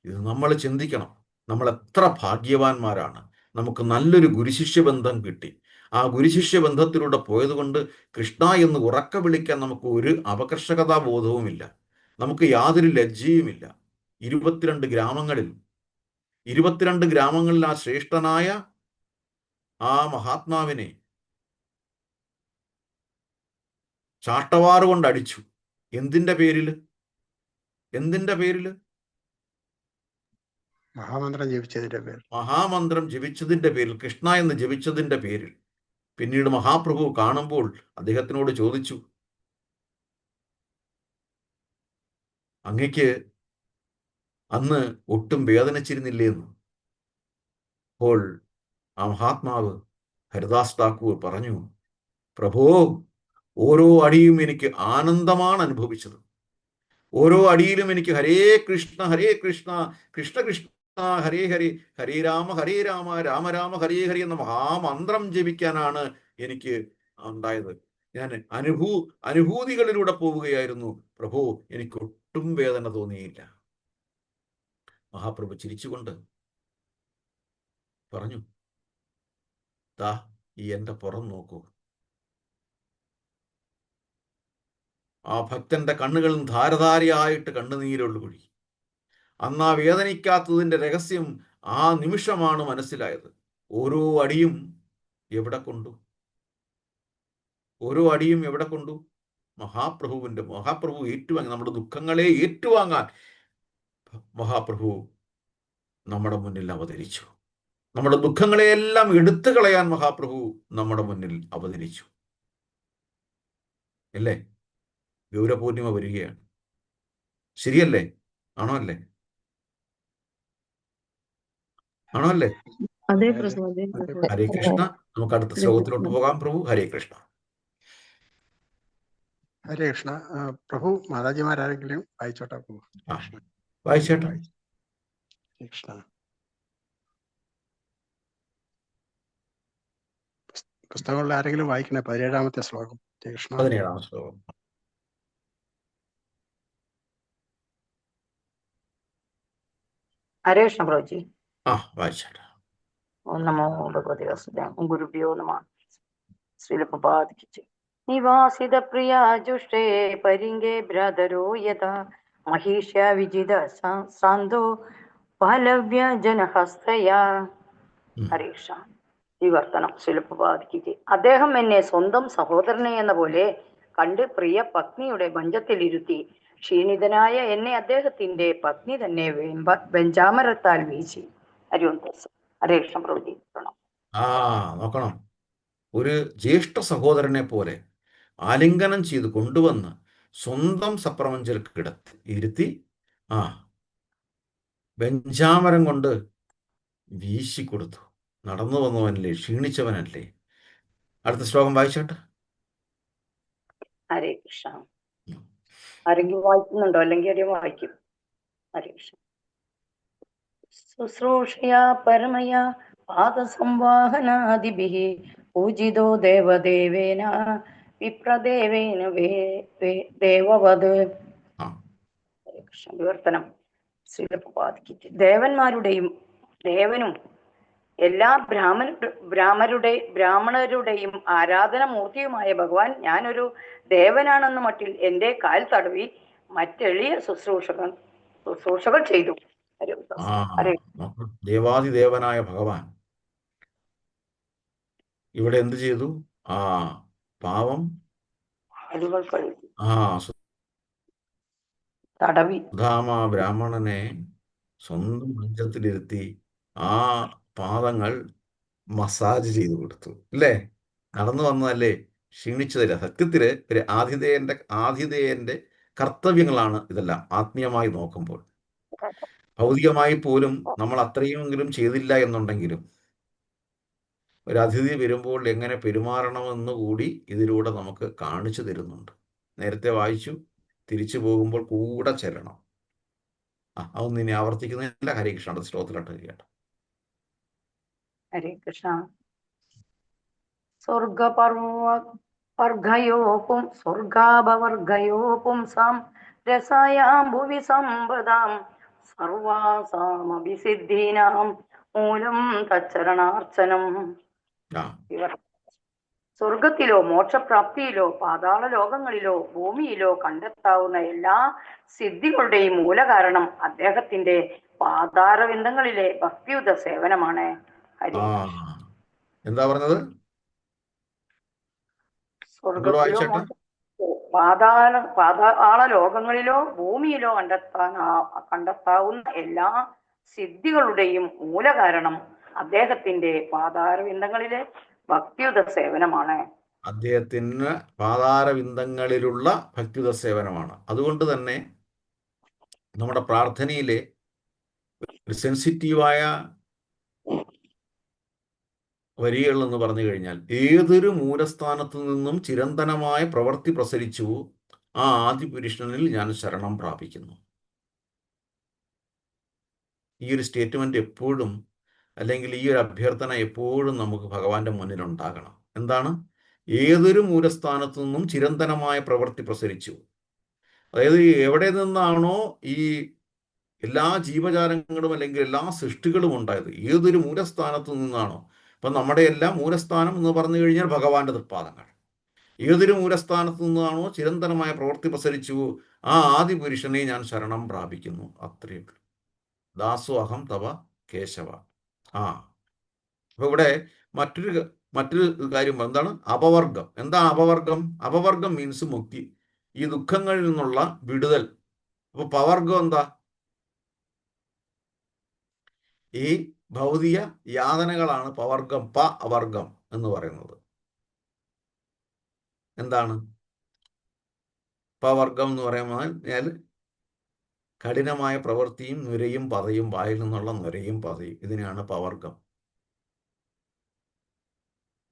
ഇത് നമ്മൾ ചിന്തിക്കണം. നമ്മൾ എത്ര ഭാഗ്യവാന്മാരാണ്. നമുക്ക് നല്ലൊരു ഗുരുശിഷ്യ ബന്ധം കിട്ടി. ആ ഗുരുശിഷ്യ ബന്ധത്തിലൂടെ പോയതുകൊണ്ട് കൃഷ്ണ എന്ന് ഉറക്ക വിളിക്കാൻ നമുക്ക് ഒരു അപകർഷകതാ ബോധവുമില്ല. നമുക്ക് യാതൊരു ലജ്ജയുമില്ല. 22 ഗ്രാമങ്ങളിൽ ആ ശ്രേഷ്ഠനായ ആ മഹാത്മാവിനെ ചാട്ടവാറ് കൊണ്ട് അടിച്ചു. എന്തിന്റെ പേരില്? മഹാമന്ത്രം ജപിച്ചതിന്റെ പേരിൽ. മഹാമന്ത്രം ജപിച്ചതിന്റെ പേരിൽ, കൃഷ്ണ എന്ന് ജപിച്ചതിന്റെ പേരിൽ. പിന്നീട് മഹാപ്രഭു കാണുമ്പോൾ അദ്ദേഹത്തിനോട് ചോദിച്ചു, അങ്ങയ്ക്ക് അന്ന് ഒട്ടും വേദനിച്ചിരുന്നില്ലേന്ന്. അപ്പോൾ ആ മഹാത്മാവ് ഹരിദാസ് താക്കൂർ പറഞ്ഞു, പ്രഭോ, ഓരോ അടിയും എനിക്ക് ആനന്ദമാണ് അനുഭവിച്ചത്. ഓരോ അടിയിലും എനിക്ക് ഹരേ കൃഷ്ണ കൃഷ്ണ കൃഷ്ണ ഹരേ ഹരേ ഹരേ രാമ രാമ രാമ ഹരേ ഹരി എന്ന മഹാമന്ത്രം ജപിക്കാനാണ് എനിക്ക് ഉണ്ടായത്. ഞാൻ അനുഭൂതികളിലൂടെ പോവുകയായിരുന്നു പ്രഭു. എനിക്ക് ഒട്ടും വേദന തോന്നിയില്ല. മഹാപ്രഭു ചിരിച്ചുകൊണ്ട് പറഞ്ഞു, ദാ ഈ എൻ്റെ പുറം നോക്കൂ. ആ ഭക്തന്റെ കണ്ണുകളിൽ ധാരധാരയായിട്ട് കണ്ണുനീരൊഴുകി. അന്ന് ആ വേദനിക്കാത്തതിൻ്റെ രഹസ്യം ആ നിമിഷമാണ് മനസ്സിലായത്. ഓരോ അടിയും എവിടെ കൊണ്ടു? മഹാപ്രഭു ഏറ്റുവാങ്ങി. നമ്മുടെ ദുഃഖങ്ങളെ ഏറ്റുവാങ്ങാൻ മഹാപ്രഭു നമ്മുടെ മുന്നിൽ അവതരിച്ചു. നമ്മുടെ ദുഃഖങ്ങളെയെല്ലാം എടുത്തു കളയാൻ മഹാപ്രഭു നമ്മുടെ മുന്നിൽ അവതരിച്ചു. അല്ലേ? ഗൗരപൂർണിമ വരികയാണ്. ശരിയല്ലേ? ആണോ അല്ലേ? അതെ പ്രഭു, അതെ പ്രഭു. ഹരേ കൃഷ്ണ. നമുക്ക് അടുത്ത ശ്ലോകത്തിലോട്ട് പോകാം പ്രഭു. ഹരേ കൃഷ്ണ. ഹരേ കൃഷ്ണ. പ്രഭു, മാതാജിമാരാരെങ്കിലും വായിച്ചോട്ടെ പ്രഭു. വായിച്ചേട്ടാ. ഹരേ കൃഷ്ണ. പുസ്തകങ്ങളിൽ ആരെങ്കിലും വായിക്കണേ 17ാമത്തെ ശ്ലോകം. ഹരേ കൃഷ്ണ. 17ാം ശ്ലോകം. ഹരേ കൃഷ്ണ പ്രഭുജി. വായിച്ചേട്ടാ. ഓം നമോ ഭഗവതി വാസുദേവായ. ഓം ഗുരുഭ്യോ നമഃ. ശ്രീലപ്രപാദിക്ക് നിവാസിത പ്രിയ ജുഷ്ടേ പരിംഗേ ബ്രദരോ യഥാ മഹീഷ്യ വിജിത സാന്തോ പാലവ്യ ജനഹസ്തയാ. ഹരേ കൃഷ്ണ. വിവർത്തനം ശ്രീലപ്രപാദിക്ക്. അദ്ദേഹം എന്നെ സ്വന്തം സഹോദരനെ എന്ന പോലെ കണ്ട് പ്രിയ പത്നിയുടെ ഭഞ്ജത്തിലിരുത്തി. ക്ഷീണിതനായ എന്നെ അദ്ദേഹത്തിന്റെ പത്നി തന്നെ വെഞ്ചാമരത്താൽ വീശി. ഹരേ കൃഷ്ണ പ്രഭുജി. നോക്കണം. ഒരു ജ്യേഷ്ഠ സഹോദരനെ പോലെ ആലിംഗനം ചെയ്ത് കൊണ്ടുവന്ന് സ്വന്തം സപ്രമഞ്ചൽ ഇരുത്തി വെഞ്ചാമരം കൊണ്ട് വീശിക്കൊടുത്തു. നടന്നു വന്നവനല്ലേ, ക്ഷീണിച്ചവനല്ലേ. അടുത്ത ശ്ലോകം വായിച്ചോട്ടെ. ഹരേ കൃഷ്ണ. ആരെങ്കിലും വായിക്കുന്നുണ്ടോ? അല്ലെങ്കിൽ ആരെയും വായിക്കും. ഹരേ കൃഷ്ണ. ശുശ്രൂഷയാ പരമയാ പാദസംവാഹനാദിഭിഃ പൂജിതോ ദേവദേവേന വിപ്രദേവേന ദേവവത്. വിവർത്തനം ശ്രീലപ്രപാദിക്ക്. ദേവനും എല്ലാ ബ്രാഹ്മണരുടെയും ആരാധനമൂർത്തിയുമായ ഭഗവാൻ ഞാനൊരു ദേവനാണെന്ന മട്ടിൽ എന്റെ കാൽ തടവി മറ്റെളിയ ശുശ്രൂഷകൾ ചെയ്തു. ആ ദേവാദിദേവനായ ഭഗവാൻ ഇവിടെ എന്ത് ചെയ്തു? ആ പാവം ആ തടവി സുധാമ ബ്രാഹ്മണനെ സ്വന്തം മഞ്ചത്തിലിരുത്തി ആ പാദങ്ങൾ മസാജ് ചെയ്തു കൊടുത്തു. അല്ലേ? നടന്നു വന്നതല്ലേ, ക്ഷീണിച്ചതല്ല. സത്യത്തില് ഒരു ആതിഥേയന്റെ കർത്തവ്യങ്ങളാണ് ഇതെല്ലാം ആത്മീയമായി നോക്കുമ്പോൾ. ഭൗതികമായി പോലും നമ്മൾ അത്രയുമെങ്കിലും ചെയ്തില്ല എന്നുണ്ടെങ്കിലും ഒരു അതിഥി വരുമ്പോൾ എങ്ങനെ പെരുമാറണമെന്ന് കൂടി ഇതിലൂടെ നമുക്ക് കാണിച്ചു തരുന്നുണ്ട്. നേരത്തെ വായിച്ചു, തിരിച്ചു പോകുമ്പോൾ കൂടെ ചെല്ലണം. അതൊന്നും ഇനി ആവർത്തിക്കുന്നില്ല. ഹരേ കൃഷ്ണ. അടുത്ത ശ്ലോകത്തിലോട്ട് കേട്ടോ. ഹരേ കൃഷ്ണ. സ്വർഗാപവർഗയോ പുംസാം രസായാം ഭുവി സമ്പദാം സർവാസാമഭിസിദ്ധീനാം മൂലം തച്ചരണാർച്ചനം. സ്വർഗത്തിലോ മോക്ഷപ്രാപ്തിയിലോ പാതാള ലോകങ്ങളിലോ ഭൂമിയിലോ കണ്ടെത്താവുന്ന എല്ലാ സിദ്ധികളുടെയും മൂലകാരണം അദ്ദേഹത്തിന്റെ പാതാരവിന്ദങ്ങളിലെ ഭക്തിയുത സേവനമാണ്. എന്താ പറഞ്ഞത്? സ്വർഗത്തിലോ പാതാള ലോകങ്ങളിലോ ഭൂമിയിലോ കണ്ടെത്താവുന്ന എല്ലാ സിദ്ധികളുടെയും മൂലകാരണം അദ്ദേഹത്തിന്റെ പാതാരവിന്ദങ്ങളിലെ ഭക്തിയുത സേവനമാണ്. അദ്ദേഹത്തിന് പാതാരവിന്ദങ്ങളിലുള്ള ഭക്തിയുത സേവനമാണ്. അതുകൊണ്ട് തന്നെ നമ്മുടെ പ്രാർത്ഥനയിലെ ഒരു സെൻസിറ്റീവായ വരികൾ എന്ന് പറഞ്ഞു കഴിഞ്ഞാൽ, ഏതൊരു മൂലസ്ഥാനത്തു നിന്നും ചിരന്തനമായ പ്രവൃത്തി പ്രസരിച്ചു ആ ആദിപുരുഷനിൽ ഞാൻ ശരണം പ്രാപിക്കുന്നു. ഈ ഒരു സ്റ്റേറ്റ്മെന്റ് എപ്പോഴും, അല്ലെങ്കിൽ ഈ ഒരു അഭ്യർത്ഥന എപ്പോഴും നമുക്ക് ഭഗവാന്റെ മുന്നിൽ ഉണ്ടാകണം. എന്താണ്? ഏതൊരു മൂലസ്ഥാനത്തു നിന്നും ചിരന്തനമായ പ്രവൃത്തി പ്രസരിച്ചു. അതായത് എവിടെ നിന്നാണോ ഈ എല്ലാ ജീവജാലങ്ങളും അല്ലെങ്കിൽ എല്ലാ സൃഷ്ടികളും ഉണ്ടായത്, ഏതൊരു മൂലസ്ഥാനത്തു നിന്നാണോ. അപ്പം നമ്മുടെ എല്ലാം മൂലസ്ഥാനം എന്ന് പറഞ്ഞു കഴിഞ്ഞാൽ ഭഗവാന്റെ തൃപ്പാദങ്ങൾ. ഏതൊരു മൂലസ്ഥാനത്തു നിന്നാണോ ചിരന്തനമായ പ്രവൃത്തി പ്രസരിച്ചു ആ ആദിപുരുഷനെ ഞാൻ ശരണം പ്രാപിക്കുന്നു. അത്രയേ ഉള്ളൂ. ദാസോ അഹം തവ കേശവ. അപ്പൊ ഇവിടെ മറ്റൊരു കാര്യം എന്താണ്? അപവർഗം. എന്താ അപവർഗം? അപവർഗം മീൻസ് മുക്തി, ഈ ദുഃഖങ്ങളിൽ നിന്നുള്ള വിടുതൽ. അപ്പൊ പവർഗം എന്താ? ഈ ഭൗതിക യാതനകളാണ് പവർഗം, അവർഗം എന്ന് പറയുന്നത്. എന്താണ് പവർഗം എന്ന് പറയുമ്പോൾ? കഠിനമായ പ്രവൃത്തിയും നുരയും പതയും, വായിൽ നിന്നുള്ള നുരയും പതയും, ഇതിനെയാണ് പവർഗം.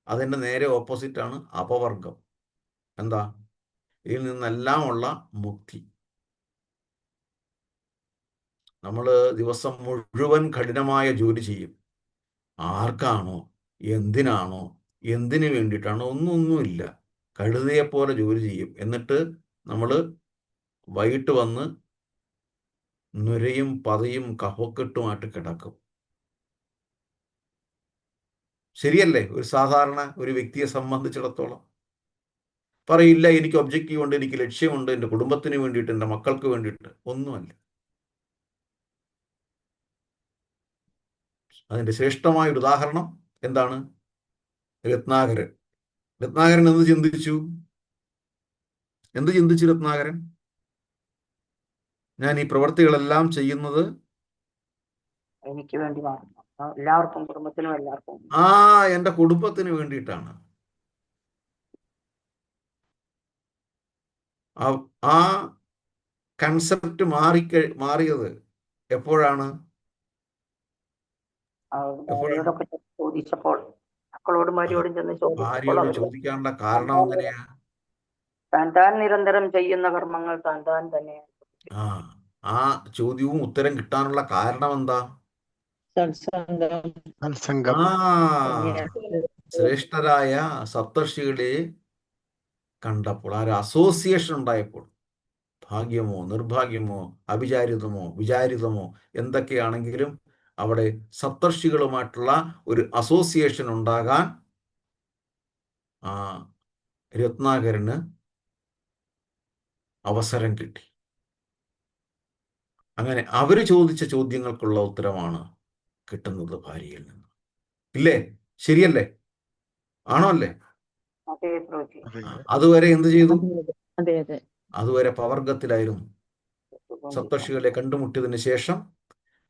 അതിൻ്റെ നേരെ ഓപ്പോസിറ്റാണ് അപവർഗം. എന്താ? ഇതിൽ നിന്നെല്ലാം ഉള്ള മുക്തി. നമ്മൾ ദിവസം മുഴുവൻ കഠിനമായ ജോലി ചെയ്യും. ആർക്കാണോ, എന്തിനാണോ, എന്തിനു വേണ്ടിയിട്ടാണോ, ഒന്നുമില്ല. കഴുതയെപ്പോലെ ജോലി ചെയ്യും. എന്നിട്ട് നമ്മൾ വൈകിട്ട് വന്ന് നുരയും പതയും കഫക്കെട്ടുമായിട്ട് കിടക്കും. ശരിയല്ലേ? ഒരു സാധാരണ ഒരു വ്യക്തിയെ സംബന്ധിച്ചിടത്തോളം പറയില്ല, എനിക്ക് ഒബ്ജക്റ്റീവ് ഉണ്ട്, എനിക്ക് ലക്ഷ്യമുണ്ട്, എൻ്റെ കുടുംബത്തിന് വേണ്ടിയിട്ട്, എൻ്റെ മക്കൾക്ക് വേണ്ടിയിട്ട്. ഒന്നുമല്ല. അതിൻ്റെ ശ്രേഷ്ഠമായൊരു ഉദാഹരണം എന്താണ്? രത്നാകരൻ. രത്നാകരൻ എന്ത് ചിന്തിച്ചു? രത്നാകരൻ? ഞാൻ ഈ പ്രവൃത്തികളെല്ലാം ചെയ്യുന്നത് എനിക്ക് വേണ്ടി മാത്രം, എല്ലാവർക്കും, കുടുംബത്തിനും എല്ലാവർക്കും. എൻ്റെ കുടുംബത്തിന് വേണ്ടിയിട്ടാണ്. ആ കൺസെപ്റ്റ് മാറിയത് എപ്പോഴാണ്? ചോദിച്ചപ്പോൾ, മക്കളോടും ഭാര്യയോടും ചെന്ന് ഭാര്യയോട് ചോദിക്കാനുള്ള കാരണം എങ്ങനെയാ? താൻ നിരന്തരം ചെയ്യുന്ന കർമ്മങ്ങൾ താൻ തന്നെയാണ്. ആ ചോദ്യവും ഉത്തരം കിട്ടാനുള്ള കാരണം എന്താ? ശ്രേഷ്ഠരായ സപ്തർഷികളെ കണ്ടപ്പോൾ, ആ ഒരു അസോസിയേഷൻ ഉണ്ടായപ്പോൾ, ഭാഗ്യമോ നിർഭാഗ്യമോ അവിചാരിതമോ വിചാരിതമോ എന്തൊക്കെയാണെങ്കിലും അവിടെ സപ്തർഷികളുമായിട്ടുള്ള ഒരു അസോസിയേഷൻ ഉണ്ടാകാൻ ആ രത്നാകരന് അവസരം കിട്ടി. അങ്ങനെ അവർ ചോദിച്ച ചോദ്യങ്ങൾക്കുള്ള ഉത്തരമാണ് കിട്ടുന്നത് ഭാര്യയിൽ നിന്ന്. ഇല്ലേ? ശരിയല്ലേ? ആണോ അല്ലേ? അതെ പ്രഭുജി. അതുവരെ എന്ത് ചെയ്തു? അതെ അതെ അതുവരെ പവർഗത്തിലായിരുന്നു. സപ്തർഷികളെ കണ്ടുമുട്ടിയതിന് ശേഷം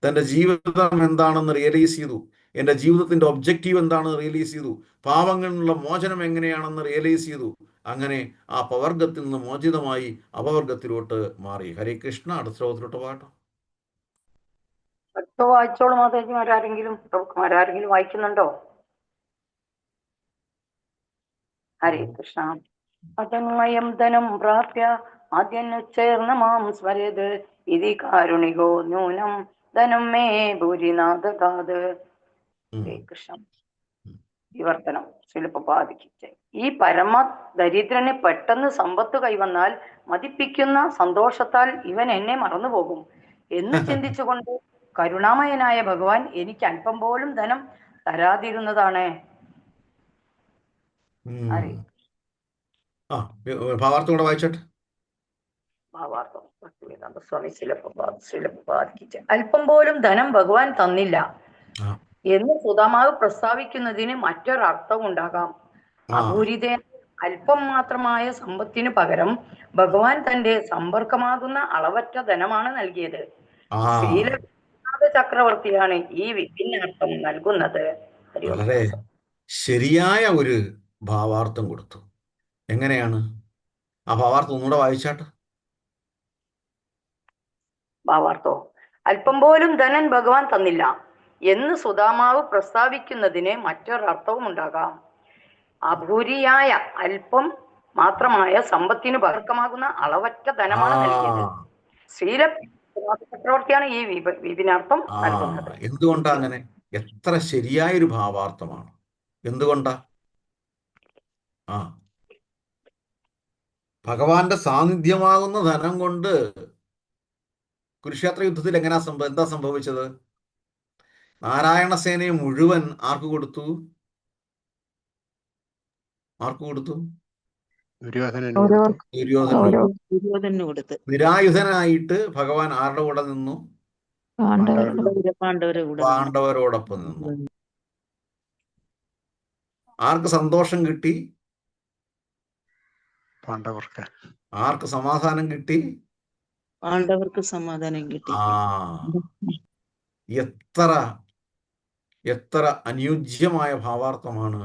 തൻ്റെ ജീവിതം എന്താണെന്ന് റിയലൈസ് ചെയ്തു. എൻ്റെ ജീവിതത്തിൻ്റെ ഒബ്ജക്റ്റീവ് എന്താണെന്ന് റിയലൈസ് ചെയ്തു. പാവങ്ങളിൽ നിന്നുള്ള മോചനം എങ്ങനെയാണെന്ന് റിയലൈസ് ചെയ്തു. അങ്ങനെ ആ പവർഗത്തിൽ നിന്ന് മോചിതമായി അപവർഗത്തിലോട്ട് മാറി. ഹരേ കൃഷ്ണ. അടുത്ത ശ്ലോകത്തിലോട്ട് പാട്ടോ. അടുത്ത വായിച്ചോളൂ മാതാജിമാരാരെങ്കിലും, പ്രഭുക്കന്മാരാരെങ്കിലും വായിക്കുന്നുണ്ടോ? ഹരേ കൃഷ്ണ. അതന്മയം ധനം പ്രാപ്യ ആദ്യനുച്ചേർന്ന മാം സ്മരേത് ഇതി കാരുണികോ നൂനം ധനം മേ ഭൂരിനാഥകാത്. ഹരേ കൃഷ്ണ. വിവർത്തനം ശില്പപാദിക്കിച്ച്. ഈ പരമ ദരിദ്രന് പെട്ടെന്ന് സമ്പത്ത് കൈവന്നാൽ മതിപ്പിക്കുന്ന സന്തോഷത്താൽ ഇവൻ എന്നെ മറന്നുപോകും എന്ന് ചിന്തിച്ചുകൊണ്ട് കരുണാമയനായ ഭഗവാൻ എനിക്ക് അല്പം പോലും ധനം തരാതിരുന്നതാണ്. ഭാവാർത്ഥം കൂടെ വായിച്ചോട്ടെ. ഭാവാർത്ഥം ഭക്തിവേദാന്ത സ്വാമി ശിലപാദിക്കിച്ച്. അല്പം പോലും ധനം ഭഗവാൻ തന്നില്ല എന്ന് സുധാമാവ് പ്രസ്താവിക്കുന്നതിന് മറ്റൊരർത്ഥം ഉണ്ടാകാം. അപൂരിത അല്പം മാത്രമായ സമ്പത്തിനു പകരം ഭഗവാൻ തന്റെ സമ്പർക്കമാകുന്ന അളവറ്റ ധനമാണ് നൽകിയത്. ശ്രീലനാഥ ചക്രവർത്തിയാണ് ഈ വിഭിന്നർത്ഥം നൽകുന്നത്. വളരെ ശരിയായ ഒരു ഭാവാർത്ഥം കൊടുത്തു. എങ്ങനെയാണ് ആ ഭാവാർത്ഥം ഒന്നുകൂടെ വായിച്ചാട്ടെ. ഭാവാർത്ഥോ: അല്പം പോലും ധനൻ ഭഗവാൻ തന്നില്ല എന്ന് സുധാമാവ് പ്രസ്താവിക്കുന്നതിന് മറ്റൊരർത്ഥവും ഉണ്ടാകാം. അഭൂരിയായ അല്പം മാത്രമായ സമ്പത്തിനു പകർക്കമാകുന്ന അളവറ്റ ധനമാണ് നൽകിയത്. ശ്രീല ചക്രവർത്തിയാണ് ഈ വിഭിന്നാർത്ഥം നൽകുന്നത്. എന്തുകൊണ്ടാ അങ്ങനെ? എത്ര ശരിയായൊരു ഭാവാർത്ഥമാണ്. എന്തുകൊണ്ടാ? ഭഗവാന്റെ സാന്നിധ്യമാകുന്ന ധനം കൊണ്ട് കുരുക്ഷേത്ര യുദ്ധത്തിൽ എന്താ സംഭവിച്ചത്? നാരായണസേനയെ മുഴുവൻ ആർക്ക് കൊടുത്തു? ദുര്യോധനന് കൊടുത്തു. നിരായുധനായിട്ട് ഭഗവാൻ ആരുടെ കൂടെ നിന്നു? പാണ്ഡവരോടൊപ്പം നിന്നു. ആർക്ക് സന്തോഷം കിട്ടി? പാണ്ഡവർക്ക്. ആർക്ക് സമാധാനം കിട്ടി? പാണ്ഡവർക്ക് സമാധാനം കിട്ടി. എത്ര അനുയോജ്യമായ ഭാവാർത്ഥമാണ്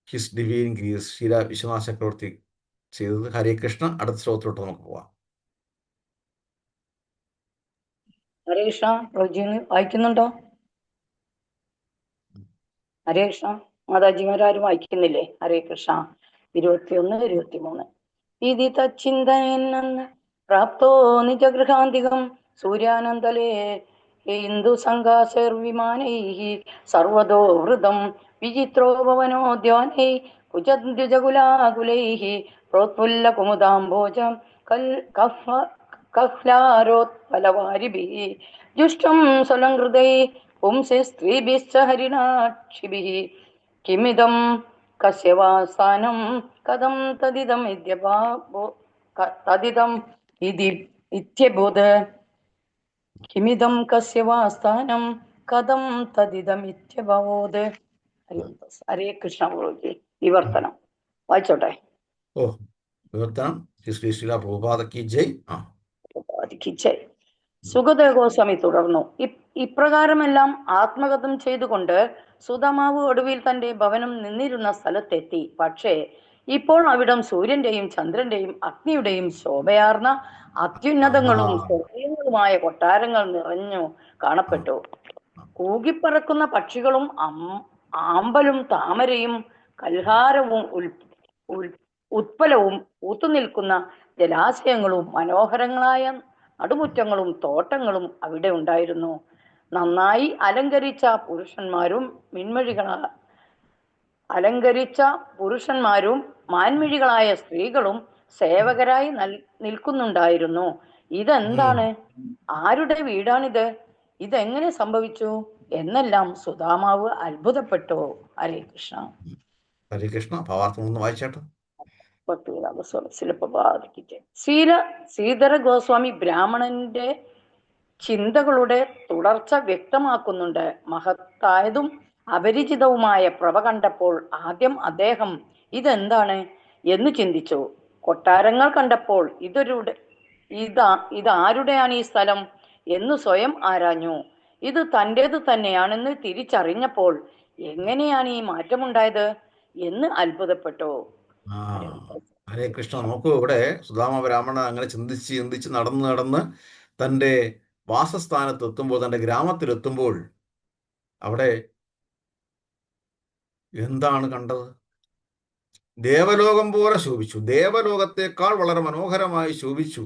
his divine grace Shri Vishwanatha Chakravarti ചെയ്തത്. ഹരേ കൃഷ്ണ. അടുത്ത ശ്ലോകത്തിലോട്ട് നമുക്ക് പോവാം. ഹരേ കൃഷ്ണ. വായിക്കുന്നുണ്ടോ? ഹരേ കൃഷ്ണ. മാതാജിമാരും വായിക്കുന്നില്ലേ? ഹരേ കൃഷ്ണ. 21, 23. ഇതി തച്ചിന്തയെന്നു പ്രാപ്തോ നിജഗൃഹാന്തികം സൂര്യാനന്തലേ ഹിന്ദു സംഘാസർവിമാനൈഃ സർവതോ വൃതം വിചിത്രോ ഭവനോദ്യാനൈ കുജദ്വിജകുലാകുലൈഃ പ്രോത്ഫുല്ല കുമുദാംബോജം കഹ്ലാരോത്പലവാരിഭിഃ ജുഷ്ടം സ്വലംകൃതൈ പുംസി സ്ത്രീഭിശ്ച ഹരിണാക്ഷിഭിഃ കിമിദം കസ്യ വാ സ്ഥാനം കഥം തദിദം ഇത്യബോധ കിമിദം കസ്യ വാ സ്ഥാനം കഥം തദിദം ഇത്യബോധ. ഹരേ കൃഷ്ണ. വിവർത്തനം വായിച്ചോട്ടെ. വിവർത്തനം ശ്രീ ശ്രീല പ്രഭുപാദക്കി ജയ്. സുഗത ഗോസ്വാമി തുടർന്നു. ഇപ്രകാരമെല്ലാം ആത്മകഥം ചെയ്തുകൊണ്ട് സുധാമാവ് ഒടുവിൽ തന്റെ ഭവനം നിന്നിരുന്ന സ്ഥലത്തെത്തി. പക്ഷേ ഇപ്പോൾ അവിടം സൂര്യന്റെയും ചന്ദ്രന്റെയും അഗ്നിയുടെയും ശോഭയാർന്ന അത്യുന്നതങ്ങളും സ്വർഗീയങ്ങളുമായ കൊട്ടാരങ്ങൾ നിറഞ്ഞു കാണപ്പെട്ടു. കൂകിപ്പറക്കുന്ന പക്ഷികളും ആമ്പലും താമരയും കൽഹാരവും ഉത്പലവും പൂത്തുനിൽക്കുന്ന ജലാശയങ്ങളും മനോഹരങ്ങളായ നടുമുറ്റങ്ങളും തോട്ടങ്ങളും അവിടെ ഉണ്ടായിരുന്നു. നന്നായി അലങ്കരിച്ച മാൻമിഴികളായ സ്ത്രീകളും സേവകരായി നിൽക്കുന്നുണ്ടായിരുന്നു. ഇതെന്താണ്? ആരുടെ വീടാണിത്? ഇതെങ്ങനെ സംഭവിച്ചു എന്നെല്ലാം സുധാമാവ് അത്ഭുതപ്പെട്ടു. ഹരേ കൃഷ്ണ. ഹരേ കൃഷ്ണ. ഭാവാർത്ഥം ഒന്ന് വായിച്ചേട്ടോ. ശ്രീധര ഗോസ്വാമി ബ്രാഹ്മണന്റെ ചിന്തകളുടെ തുടർച്ച വ്യക്തമാക്കുന്നുണ്ട്. മഹത്തായതും അപരിചിതവുമായ പ്രഭ കണ്ടപ്പോൾ ആദ്യം അദ്ദേഹം ഇതെന്താണ് എന്ന് ചിന്തിച്ചു. കൊട്ടാരങ്ങൾ കണ്ടപ്പോൾ ഇതാരുടെയാണ് ഈ സ്ഥലം എന്ന് സ്വയം ആരാഞ്ഞു. ഇത് തൻ്റേത് തന്നെയാണെന്ന് തിരിച്ചറിഞ്ഞപ്പോൾ എങ്ങനെയാണ് ഈ മാറ്റമുണ്ടായത് എന്ന് അത്ഭുതപ്പെട്ടു. ഹരേ കൃഷ്ണ. നോക്കൂ, ഇവിടെ സുധാമ ബ്രാഹ്മണൻ അങ്ങനെ ചിന്തിച്ച് ചിന്തിച്ച് നടന്ന് തൻ്റെ വാസസ്ഥാനത്തെത്തുമ്പോൾ, തൻ്റെ ഗ്രാമത്തിലെത്തുമ്പോൾ അവിടെ എന്താണ് കണ്ടത്? ദേവലോകം പോലെ ശോഭിച്ചു. ദേവലോകത്തേക്കാൾ വളരെ മനോഹരമായി ശോഭിച്ചു.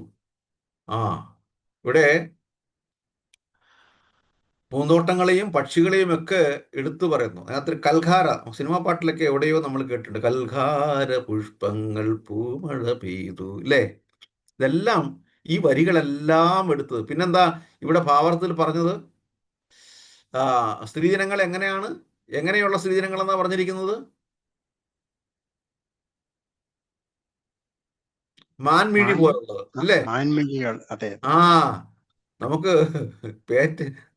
ഇവിടെ പൂന്തോട്ടങ്ങളെയും പക്ഷികളെയും ഒക്കെ എടുത്തു പറയുന്നു. അതിനകത്ത് കൽഹാര സിനിമാ പാട്ടിലൊക്കെ എവിടെയോ നമ്മൾ കേട്ടിട്ടുണ്ട്. കൽഹാര പുഷ്പങ്ങൾ പൂമഴ പെയ്തു, ഇല്ലേ? ഇതെല്ലാം ഈ വരികളെല്ലാം എടുത്തത്. പിന്നെന്താ ഇവിടെ ഭാവാർത്ഥത്തിൽ പറഞ്ഞത്? സ്ത്രീജനങ്ങൾ എങ്ങനെയുള്ള സ്ത്രീജനങ്ങൾ എന്നാ പറഞ്ഞിരിക്കുന്നത്? മാൻമിഴി പോലുള്ളത്, അല്ലേ? അതെ. നമുക്ക്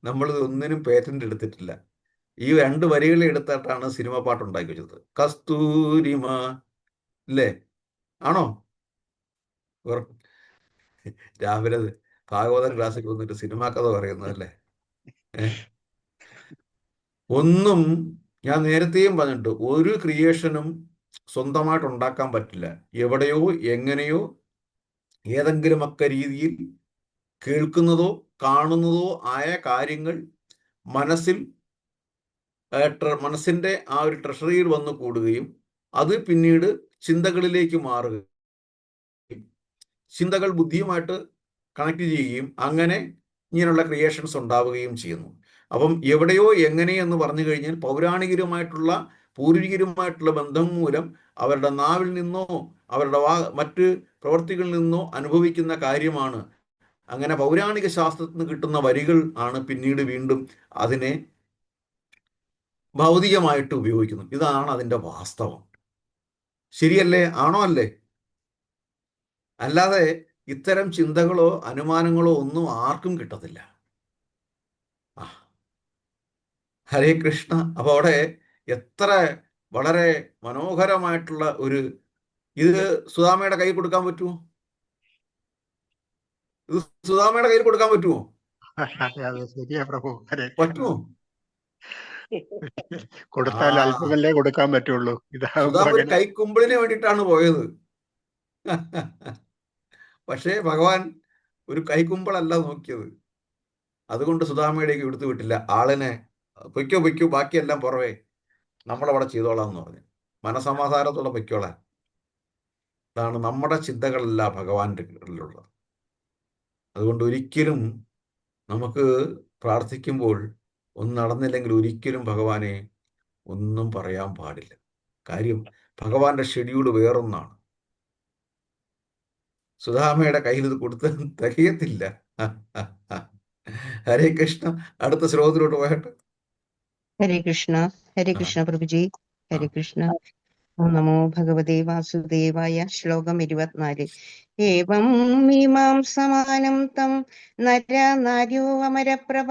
നമ്മൾ ഒന്നിനും പേറ്റന്റ് എടുത്തിട്ടില്ല. ഈ 2 വരികളെ എടുത്തിട്ടാണ് സിനിമ പാട്ടുണ്ടാക്കി വെച്ചത്. കസ്തൂരിമ, ഇല്ലേ? ആണോ? രാവിലെ ഭാഗവതം ക്ലാസ്സിൽ വന്നിട്ട് സിനിമാ കഥ പറയുന്നതല്ലേ? ഒന്നും ഞാൻ നേരത്തെയും പറഞ്ഞിട്ട്, ഒരു ക്രിയേഷനും സ്വന്തമായിട്ട് ഉണ്ടാക്കാൻ പറ്റില്ല. എവിടെയോ എങ്ങനെയോ ഏതെങ്കിലുമൊക്കെ രീതിയിൽ കേൾക്കുന്നതോ കാണുന്നതോ ആയ കാര്യങ്ങൾ മനസ്സിൻ്റെ ആ ഒരു ട്രഷറിയിൽ വന്ന് കൂടുകയും അത് പിന്നീട് ചിന്തകളിലേക്ക് മാറുകയും ചിന്തകൾ ബുദ്ധിയുമായിട്ട് കണക്ട് ചെയ്യുകയും അങ്ങനെ ഇങ്ങനെയുള്ള ക്രിയേഷൻസ് ഉണ്ടാവുകയും ചെയ്യുന്നു. അപ്പം എവിടെയോ എങ്ങനെ എന്ന് പറഞ്ഞു കഴിഞ്ഞാൽ പൂർവികരുമായിട്ടുള്ള ബന്ധം മൂലം അവരുടെ നാവിൽ നിന്നോ അവരുടെ മറ്റ് പ്രവൃത്തികളിൽ നിന്നോ അനുഭവിക്കുന്ന കാര്യമാണ്. അങ്ങനെ പൗരാണിക ശാസ്ത്രത്തിൽ നിന്ന് കിട്ടുന്ന വരികൾ ആണ് പിന്നീട് വീണ്ടും അതിനെ ഭൗതികമായിട്ട് ഉപയോഗിക്കുന്നത്. ഇതാണ് അതിൻ്റെ വാസ്തവം. ശരിയല്ലേ? ആണോ? അല്ലേ? അല്ലാതെ ഇത്തരം ചിന്തകളോ അനുമാനങ്ങളോ ഒന്നും ആർക്കും കിട്ടത്തില്ല. ഹരേ കൃഷ്ണ. അപ്പോൾ അവിടെ എത്ര വളരെ മനോഹരമായിട്ടുള്ള ഇത് സുധാമയുടെ കയ്യിൽ കൊടുക്കാൻ പറ്റുമോ? ഇത് സുധാമയുടെ കയ്യിൽ കൊടുക്കാൻ പറ്റുമോ? പറ്റുമോ? കൊടുത്താൽ അല്പമല്ലേ കൊടുക്കാൻ പറ്റുള്ളൂ. സുധാമ കൈക്കുമ്പിളിന് വേണ്ടിയിട്ടാണ് പോയത്. പക്ഷേ ഭഗവാൻ ഒരു കൈക്കുമ്പിളല്ല നോക്കിയത്. അതുകൊണ്ട് സുധാമയുടേക്ക് എടുത്തു വിട്ടില്ല. ആളിനെ പൊയ്ക്കോ ബാക്കിയെല്ലാം പുറവേ നമ്മളവിടെ ചെയ്തോളാം എന്ന് പറഞ്ഞു. മനസമാധാനത്തോടെ പൊയ്ക്കോളാൻ. അതാണ് നമ്മുടെ ചിന്തകളല്ല ഭഗവാന്റെ ഉള്ളത്. അതുകൊണ്ട് ഒരിക്കലും നമുക്ക് പ്രാർത്ഥിക്കുമ്പോൾ ഒന്നും നടന്നില്ലെങ്കിൽ ഒരിക്കലും ഭഗവാനെ ഒന്നും പറയാൻ പാടില്ല. കാര്യം ഭഗവാന്റെ ഷെഡ്യൂൾ വേറൊന്നാണ്. സുധാമയുടെ കയ്യിൽ ഇത് കൊടുത്ത് തികയത്തില്ല. ഹരേ കൃഷ്ണ. അടുത്ത ശ്ലോകത്തിലോട്ട് പോകട്ടെ. ഹരേ കൃഷ്ണ പ്രഭുജി. ഹരേ കൃഷ്ണ. നമോ ഭഗവതേ വാസുദേവായ. ശ്ലോകം 24. ഏവം മീമാംസമാനം തം നര നാര്യോ അമരപ്രഭ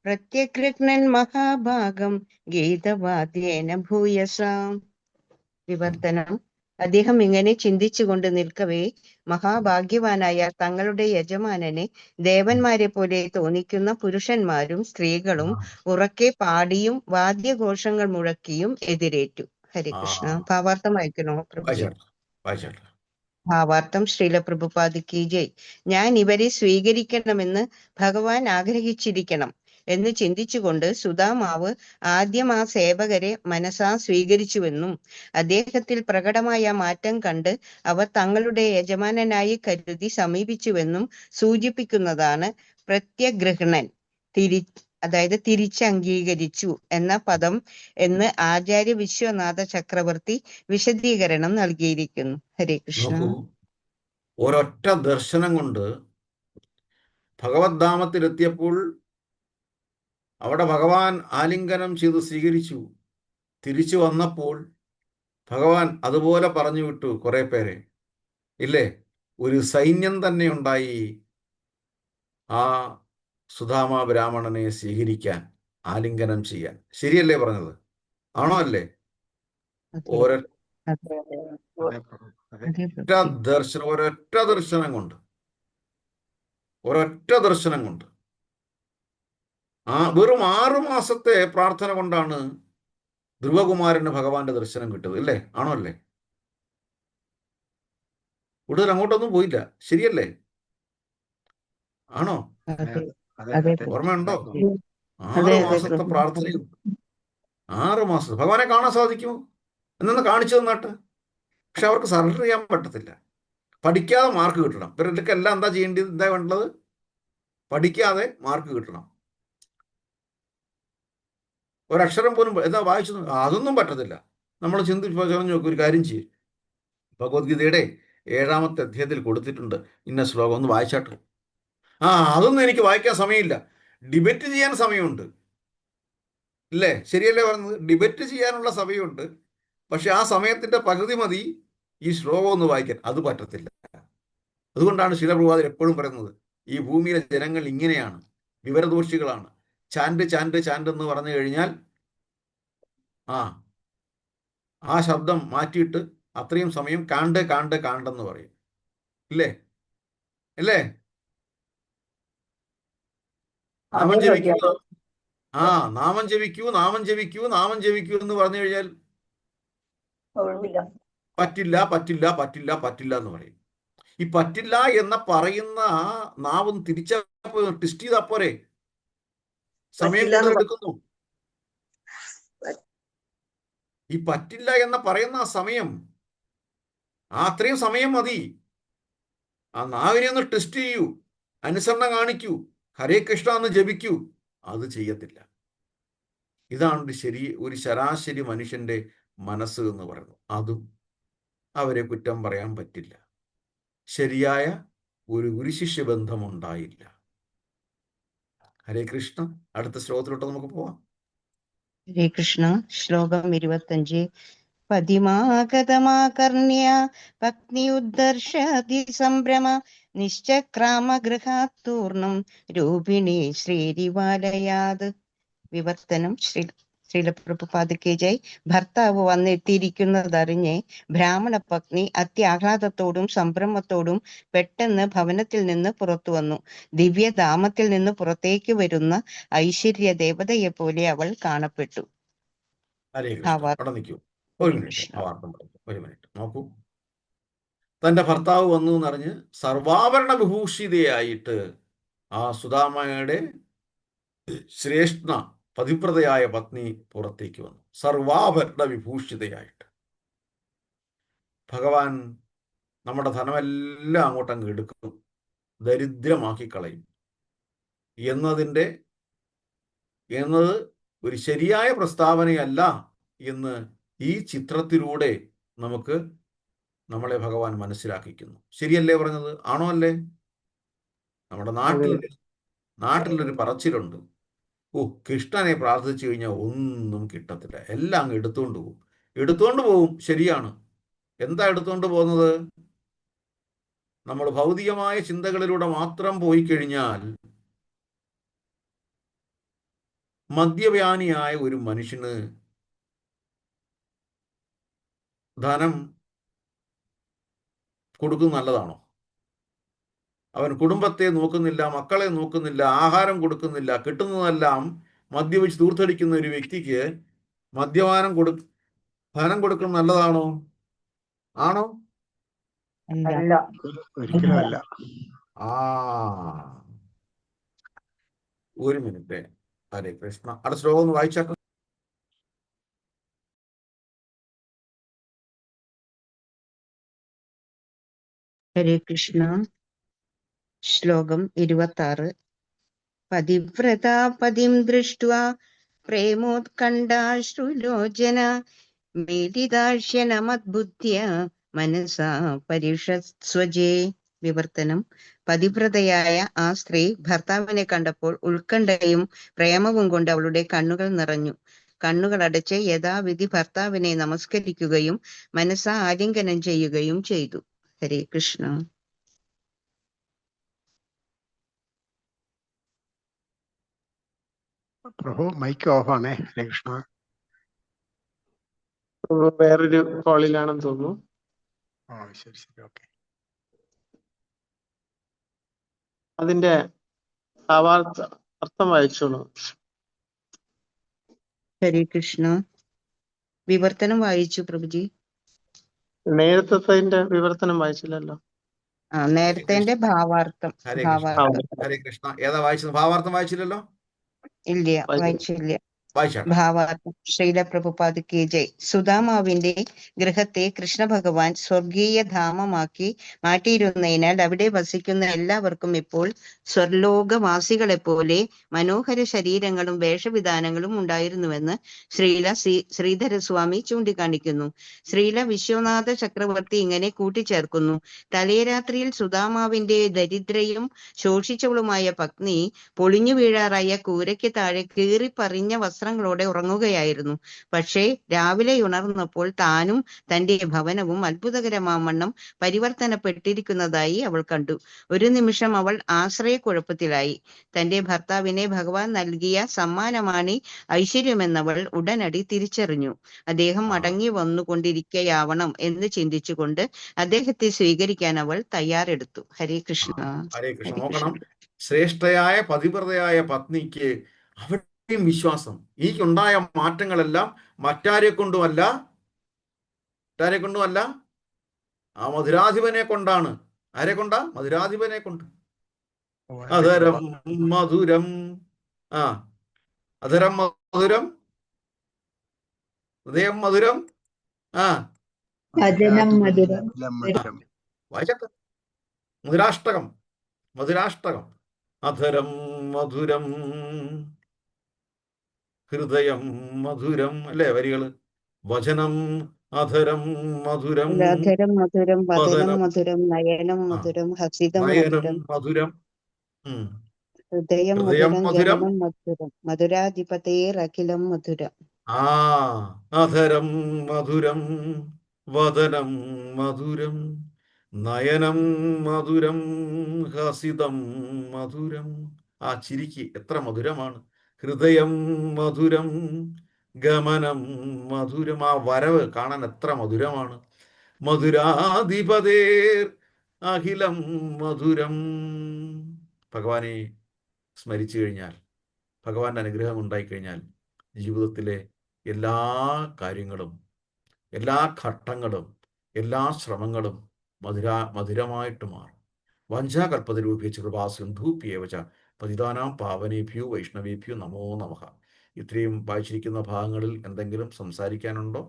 പ്രത്യഗൃഹ്ണൻ മഹാഭാഗം ഗീതവാദ്യേന ഭൂയസാം. വിവർത്തനം. അദ്ദേഹം ഇങ്ങനെ ചിന്തിച്ചുകൊണ്ട് നിൽക്കവേ മഹാഭാഗ്യവാനായ തങ്ങളുടെ യജമാനനെ ദേവന്മാരെ പോലെ തോന്നിക്കുന്ന പുരുഷന്മാരും സ്ത്രീകളും ഉറക്കെ പാടിയും വാദ്യഘോഷങ്ങൾ മുഴക്കിയും എതിരേറ്റു. ഹരേ കൃഷ്ണ. ഭാവാർത്ഥം വായിക്കണോ പ്രഭുജി? ഭാവാർത്ഥം. ശ്രീല പ്രഭുപാദ് കി ജയ്. ഞാൻ ഇവരെ സ്വീകരിക്കണമെന്ന് ഭഗവാൻ ആഗ്രഹിച്ചിരിക്കണം എന്ന് ചിന്തിച്ചുകൊണ്ട് സുധാമാവ് ആദ്യം ആ സേവകരെ മനസാ സ്വീകരിച്ചുവെന്നും അദ്ദേഹത്തിൽ പ്രകടമായ മാറ്റം കണ്ട് അവർ തങ്ങളുടെ യജമാനനായി കരുതി സമീപിച്ചുവെന്നും സൂചിപ്പിക്കുന്നതാണ് പ്രത്യഗൃഹ്ണൻ, അതായത് തിരിച്ചംഗീകരിച്ചു എന്ന പദം എന്ന് ആചാര്യ വിശ്വനാഥ ചക്രവർത്തി വിശദീകരണം നൽകിയിരിക്കുന്നു. ഹരേ കൃഷ്ണ. ഒരൊറ്റ ദർശനം കൊണ്ട് ഭഗവദ്ധാമത്തിലെത്തിയപ്പോൾ അവിടെ ഭഗവാൻ ആലിംഗനം ചെയ്ത് സ്വീകരിച്ചു. തിരിച്ചു വന്നപ്പോൾ ഭഗവാൻ അതുപോലെ പറഞ്ഞു വിട്ടു കുറെ പേരെ, ഇല്ലേ? ഒരു സൈന്യം തന്നെ ഉണ്ടായി ആ സുധാമ ബ്രാഹ്മണനെ സ്വീകരിക്കാൻ, ആലിംഗനം ചെയ്യാൻ. ശരിയല്ലേ പറഞ്ഞത്? ആണോ അല്ലേ? അതെ ഒരൊറ്റ അതെ അതെ അതെ പ്രഭു, അതെ. അതെ പ്രഭു. ദർശനം, ഒരൊറ്റ ദർശനം കൊണ്ട്, ഒരൊറ്റ ദർശനം കൊണ്ട്, വെറും 6 മാസത്തെ പ്രാർത്ഥന കൊണ്ടാണ് ധ്രുവകുമാരന് ഭഗവാന്റെ ദർശനം കിട്ടുന്നത്. ഇല്ലേ? ആണോ അല്ലേ? കൂടുതൽ അങ്ങോട്ടൊന്നും പോയില്ല. ശരിയല്ലേ? ആണോ? അതെ അതെ അതെ അതെ പ്രഭു. ഓർമ്മയുണ്ടോ? അതെ 6 അതെ മാസത്തെ പ്രഭു. പ്രാർത്ഥനയും 6 മാസം ഭഗവാനെ കാണാൻ സാധിക്കുമോ? എന്നൊന്ന് കാണിച്ചു തന്നാട്ട്. പക്ഷെ അവർക്ക് സറണ്ടർ ചെയ്യാൻ പറ്റത്തില്ല. പഠിക്കാതെ മാർക്ക് കിട്ടണം. ഇവർക്ക് എല്ലാം എന്താ ചെയ്യേണ്ടത്? എന്താ വേണ്ടത്? പഠിക്കാതെ മാർക്ക് കിട്ടണം. ഒരക്ഷരം പോലും എന്താ വായിച്ചു, അതൊന്നും പറ്റത്തില്ല. നമ്മൾ ചിന്തിച്ച് പറഞ്ഞു നോക്കും. ഒരു കാര്യം ചെയ്യും, ഭഗവത്ഗീതയുടെ 7ാമത്തെ അധ്യായത്തിൽ കൊടുത്തിട്ടുണ്ട് ഇന്ന ശ്ലോകം, ഒന്ന് വായിച്ചാട്ട്. അതൊന്നും എനിക്ക് വായിക്കാൻ സമയമില്ല. ഡിബേറ്റ് ചെയ്യാൻ സമയമുണ്ട്, ഇല്ലേ? ശരിയല്ലേ പറഞ്ഞത്? ഡിബേറ്റ് ചെയ്യാനുള്ള സമയമുണ്ട്. പക്ഷെ ആ സമയത്തിന്റെ പകുതി മതി ഈ ശ്ലോകം ഒന്ന് വായിക്കാൻ. അത് പറ്റത്തില്ല. അതുകൊണ്ടാണ് ശിലപ്രഭാതർ എപ്പോഴും പറയുന്നത്, ഈ ഭൂമിയിലെ ജനങ്ങൾ ഇങ്ങനെയാണ്, വിവരദോഷികളാണ്. ചാൻഡ് ചാൻഡ് ചാൻഡ് എന്ന് പറഞ്ഞു കഴിഞ്ഞാൽ ആ ശബ്ദം മാറ്റിയിട്ട് അത്രയും സമയം കാണ്ട് കാണ്ട് കാണ്ടെന്ന് പറയും. ഇല്ലേ? അല്ലേ? നാമം അതെ ജപിക്കൂ, പ്രഖ്യാപനം. നാമം ജപിക്കൂ, നാമം ജപിക്കൂ, നാമം ജപിക്കൂ എന്ന് പറഞ്ഞു കഴിഞ്ഞാൽ ഒഴിവില്ല. പറ്റില്ല പറ്റില്ല പറ്റില്ല പറ്റില്ല എന്ന് പറയും. ഈ പറ്റില്ല എന്ന പറയുന്ന നാവും തിരിച്ച ടെസ്റ്റ് ചെയ്താ പോരെ? സമയം പറ്റില്ല കൂടുതൽ എന്ന് എടുക്കുന്നു. ഈ പറ്റില്ല എന്ന പറയുന്ന ആ സമയം, അത്രയും സമയം മതി. ആ നാവിനെ ഒന്ന് ടെസ്റ്റ് ചെയ്യൂ, അനുസരണം കാണിക്കൂ, ഹരേ കൃഷ്ണ എന്ന് ജപിക്കൂ. അത് ചെയ്യത്തില്ല. ഇതാണ് ഒരു ശരാശരി മനുഷ്യന്റെ മനസ്സ് എന്ന് പറയുന്നത്. അതും അവരെ കുറ്റം പറയാൻ പറ്റില്ല. ശരിയായ ഒരു ഗുരുശിഷ്യ ബന്ധം ഉണ്ടായില്ല. ഹരേ കൃഷ്ണ. അടുത്ത ശ്ലോകത്തിലോട്ട് നമുക്ക് പോവാം. ഹരേ കൃഷ്ണ. ശ്ലോകം 25. പതിമാഗതമാകർണ്യ പത്നി ഉദ്ധർഷതിസംഭ്രമ നിശ്ചക്രാമ ഗൃഹാത്തൂർണം രൂപിണി ശ്രീരിവാലയാത്. വിവർത്തനം. ശ്രീലപ്രഭുപാദകേ ജയ്. ഭർത്താവ് വന്നെത്തിയിരിക്കുന്നതറിഞ്ഞ് ബ്രാഹ്മണ പത്നി അത്യാഹ്ലാദത്തോടും സംഭ്രമത്തോടും പെട്ടെന്ന് ഭവനത്തിൽ നിന്ന് പുറത്തു വന്നു. ദിവ്യധാമത്തിൽ നിന്ന് പുറത്തേക്ക് വരുന്ന ഐശ്വര്യ ദേവതയെ പോലെ അവൾ കാണപ്പെട്ടു. ഹരേ കൃഷ്ണ. അവിടെ നിൽക്കൂ. ഒരു മിനിറ്റ് നോക്കൂ. തന്റെ ഭർത്താവ് വന്നു എന്നറിഞ്ഞ് സർവാഭരണ വിഭൂഷിതയായിട്ട് ആ സുധാമയുടെ ശ്രേഷ്ഠ പതിവ്രതയായ പത്നി പുറത്തേക്ക് വന്നു. സർവാഭരണ വിഭൂഷിതയായിട്ട്. ഭഗവാൻ നമ്മുടെ ധനമെല്ലാം അങ്ങോട്ടങ്ങ് എടുക്കും, ദരിദ്രമാക്കി കളയും എന്നത് ഒരു ശരിയായ പ്രസ്താവനയല്ല എന്ന് ഈ ചിത്രത്തിലൂടെ നമ്മളെ ഭഗവാൻ മനസ്സിലാക്കിക്കുന്നു. ശരിയല്ലേ പറഞ്ഞത്? ആണോ അല്ലേ? നമ്മുടെ നാട്ടിലൊരു പറച്ചിലുണ്ട്, കൃഷ്ണനെ പ്രാർത്ഥിച്ചു കഴിഞ്ഞാൽ ഒന്നും കിട്ടത്തില്ല, എല്ലാം അങ്ങ് എടുത്തോണ്ട് പോവും. ശരിയാണ്. എന്താ എടുത്തോണ്ട് പോകുന്നത്? നമ്മൾ ഭൗതികമായ ചിന്തകളിലൂടെ മാത്രം പോയി കഴിഞ്ഞാൽ മദ്യപാനിയായ ഒരു മനുഷ്യന് ധനം കൊടുക്കുന്നത് നല്ലതാണോ? അവൻ കുടുംബത്തെ നോക്കുന്നില്ല, മക്കളെ നോക്കുന്നില്ല, ആഹാരം കൊടുക്കുന്നില്ല, കിട്ടുന്നതെല്ലാം മദ്യപിച്ച് ദൂർത്തടിക്കുന്ന ഒരു വ്യക്തിക്ക് ധനം കൊടുക്കുന്നത് നല്ലതാണോ? ആണോ? അല്ല. ഒരിക്കലും അല്ല. ഒരു മിനിറ്റ്. ഹരേ കൃഷ്ണ. അടുത്ത ശ്ലോകം ഒന്ന് വായിച്ചാക്കും. ഹരേ കൃഷ്ണ. ശ്ലോകം 26. പതിവ്രതാ പതിം ദൃഷ്ട്വാ പ്രേമോത്കണ്ഠാശ്രുലോചന മേലിതാക്ഷ്യനമദ്ബുദ്ധ്യ മനസാ പരിഷത്സ്വജേ. വിവർത്തനം. പതിവ്രതയായ ആ സ്ത്രീ ഭർത്താവിനെ കണ്ടപ്പോൾ ഉത്കണ്ഠയും പ്രേമവും കൊണ്ട് അവളുടെ കണ്ണുകൾ നിറഞ്ഞു. കണ്ണുകളടച്ച് യഥാവിധി ഭർത്താവിനെ നമസ്കരിക്കുകയും മനസ്സാ ആലിംഗനം ചെയ്യുകയും ചെയ്തു. ഹരേ കൃഷ്ണ. പ്രഭു മൈക്ക് ഓഫാണേ. ഹരേ കൃഷ്ണ. വേറൊരു കോളിലാണെന്ന് തോന്നുന്നു. ശരി ശരി, ഓക്കെ. അതിന്റെ ഭാവാർത്ഥ അർത്ഥം വായിച്ചോളൂ. ഹരേ കൃഷ്ണ. വിവർത്തനം വായിച്ചു പ്രഭുജി. നേരത്തെ വിവർത്തനം വായിച്ചില്ലല്ലോ. നേരത്തെ ഭാവാർത്ഥം. ഹരേ കൃഷ്ണ. ഹരേ കൃഷ്ണ. ഏതാ വായിച്ചത്? ഭാവാർത്ഥം വായിച്ചില്ലല്ലോ. ഇല്ല, വായിച്ചില്ല. വായിച്ചാട്ടെ. ഭാവാർത്ഥം. ശ്രീല പ്രഭുപാദ് കെ ജയ്. സുദാമാവിന്റെ ഗൃഹത്തെ കൃഷ്ണ ഭഗവാൻ സ്വർഗീയ ധാമമാക്കി മാറ്റിയിരുന്നതിനാൽ അവിടെ വസിക്കുന്ന എല്ലാവർക്കും ഇപ്പോൾ സ്വർലോകവാസികളെ പോലെ മനോഹര ശരീരങ്ങളും വേഷവിധാനങ്ങളും ഉണ്ടായിരുന്നുവെന്ന് ശ്രീധരസ്വാമി ചൂണ്ടിക്കാണിക്കുന്നു. ശ്രീല വിശ്വനാഥ ചക്രവർത്തി ഇങ്ങനെ കൂട്ടിച്ചേർക്കുന്നു. തലേരാത്രിയിൽ സുദാമാവിന്റെ ദരിദ്രയും ശോഷിച്ചവളുമായ പത്നി പൊളിഞ്ഞു വീഴാറായ കൂരയ്ക്ക് താഴെ കീറിപ്പറിഞ്ഞ വസ്ത്രങ്ങളോടെ ഉറങ്ങുകയായിരുന്നു. പക്ഷേ രാവിലെ ഉണർന്നപ്പോൾ താനും തന്റെ ഭവനവും അത്ഭുതകരമാവണ്ണം പരിവർത്തനപ്പെട്ടിരിക്കുന്നതായി അവൾ കണ്ടു. ഒരു നിമിഷം അവൾ ആശ്രയക്കുഴപ്പത്തിലായി. തന്റെ ഭർത്താവിനെ ഭഗവാൻ നൽകിയ സമ്മാനമാണ് ഐശ്വര്യമെന്നവൾ ഉടനടി തിരിച്ചറിഞ്ഞു. അദ്ദേഹം മടങ്ങി വന്നുകൊണ്ടിരിക്കയാവണം എന്ന് ചിന്തിച്ചുകൊണ്ട് അദ്ദേഹത്തെ സ്വീകരിക്കാൻ അവൾ തയ്യാറെടുത്തു. ഹരേ കൃഷ്ണ. ഹരേ കൃഷ്ണ. നോക്കണം, ശ്രേഷ്ഠയായ പതിവ്രതയായ പത്നിക്ക് അവിടെയും വിശ്വാസം. ഈക്കുണ്ടായ മാറ്റങ്ങളെല്ലാം മറ്റാരെ കൊണ്ടുമല്ല, ആ മധുരാധിപനെ കൊണ്ടാണ്. ആരെ കൊണ്ടാ? മധുരാധിപനെ കൊണ്ട്. അധരം മധുരം, അധരം മധുരം, ഹൃദയം മധുരം, വായിച്ചട്ടെ. മധുരാഷ്ടകം. അധരം മധുരം, ഹൃദയം മധുരം, അല്ലേ വരികള്? വചനം അധരം മധുരം, അധരം മധുരം, വദനം മധുരം, നയനം മധുരം, ഹസിതം മധുരം, ഹൃദയം മധുരം, ഗമനം മധുരം, മധുരാധിപതേരഖിലം മധുരം. അധരം മധുരം, വദനം മധുരം, നയനം മധുരം, ഹസിതം മധുരം. ആ ചിരിക്ക് എത്ര മധുരമാണ്. ഹൃദയം മധുരം, ഗമനം മധുരം. ആ വരവ് കാണാൻ എത്ര മധുരമാണ്. മധുരാധിപതേർ അഖിലം മധുരം. ഭഗവാനെ സ്മരിച്ചു കഴിഞ്ഞാൽ, ഭഗവാന്റെ അനുഗ്രഹം ഉണ്ടായിക്കഴിഞ്ഞാൽ ജീവിതത്തിലെ എല്ലാ കാര്യങ്ങളും, എല്ലാ ഘട്ടങ്ങളും, എല്ലാ ശ്രമങ്ങളും മധുരമായിട്ട് മാറും. വഞ്ചാകൽപ്പതരൂപേച്ച കൃപാസിന്ധൂപ്യേവച പതിതാനാം പാവനേഭ്യോ വൈഷ്ണവേഭ്യോ നമോ നമഃ. ഇത്രയും വായിച്ചിരിക്കുന്ന ഭാഗങ്ങളിൽ എന്തെങ്കിലും സംസാരിക്കാനുണ്ടോ?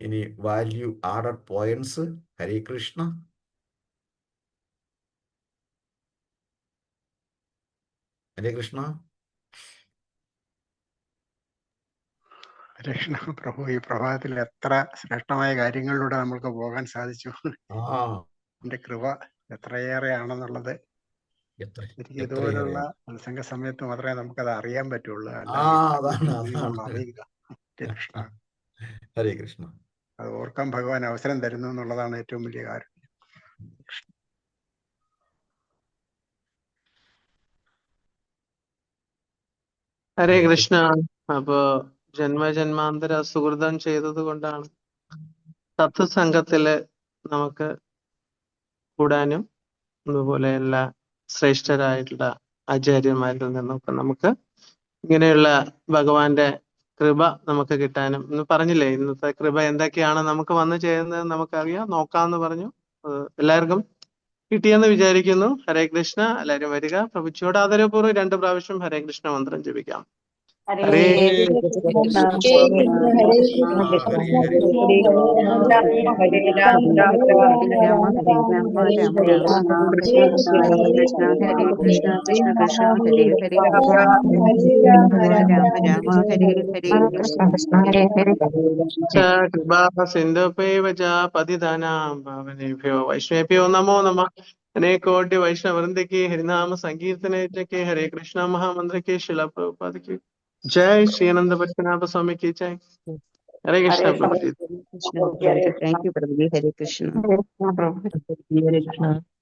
ഇനി വാല്യൂ ആഡഡ് പോയിന്റ്സ്. ഹരേ കൃഷ്ണ. ഹരേ കൃഷ്ണ. കൃഷ്ണ പ്രഭു, ഈ പ്രഭാതത്തിൽ എത്ര ശ്രേഷ്ഠമായ കാര്യങ്ങളിലൂടെ നമ്മൾക്ക് പോകാൻ സാധിച്ചു. എന്റെ കൃപ എത്രയേറെയാണെന്നുള്ളത് ഇതുപോലുള്ള സത്സംഗ സമയത്ത് മാത്രമേ നമുക്കത് അറിയാൻ പറ്റുള്ളൂ. അറിയുക. കൃഷ്ണ. ഹരേ കൃഷ്ണ. അത് ഓർക്കാൻ ഭഗവാൻ അവസരം തരുന്നു എന്നുള്ളതാണ് ഏറ്റവും വലിയ കാര്യം. ഹരേ കൃഷ്ണ. അപ്പോ ജന്മജന്മാന്തര സുഹൃതം ചെയ്തത് കൊണ്ടാണ് സത്സംഗത്തില് നമുക്ക് കൂടാനും അതുപോലെ എല്ലാ ശ്രേഷ്ഠരായിട്ടുള്ള ആചാര്യന്മാരിൽ നിന്നൊക്കെ നമുക്ക് ഇങ്ങനെയുള്ള ഭഗവാന്റെ കൃപ നമുക്ക് കിട്ടാനും. ഇന്ന് പറഞ്ഞില്ലേ, ഇന്നത്തെ കൃപ എന്തൊക്കെയാണ് നമുക്ക് വന്നു ചേരുന്നത് നമുക്കറിയാം, നോക്കാമെന്ന് പറഞ്ഞു. എല്ലാവർക്കും കിട്ടിയെന്ന് വിചാരിക്കുന്നു. ഹരേ കൃഷ്ണ. എല്ലാവരും വരിക. പ്രഭുജിയോട് ആദരപൂർവ്വം 2 പ്രാവശ്യം ഹരേ കൃഷ്ണ മന്ത്രം ജപിക്കാം. ഹരേ കൃപാ സിന്ധുപൈവ ച പതിതാനാം പാവനേഭ്യോ വൈഷ്ണവേഭ്യോ നമോ നമഃ. अनेक कोटि वैष्णव वृंद की हरिनाम संकीर्तन के हरे कृष्णा महामंत्र के शिला प्रभुपाद की जय। श्री आनंद पद्मनाभ स्वामी की जय। हरे कृष्णा हरे कृष्ण प्रभु जी। Hare Krishna. Thank you, Prabhuji. Hare Krishna. Hare Krishna Prabhu. Hare Krishna.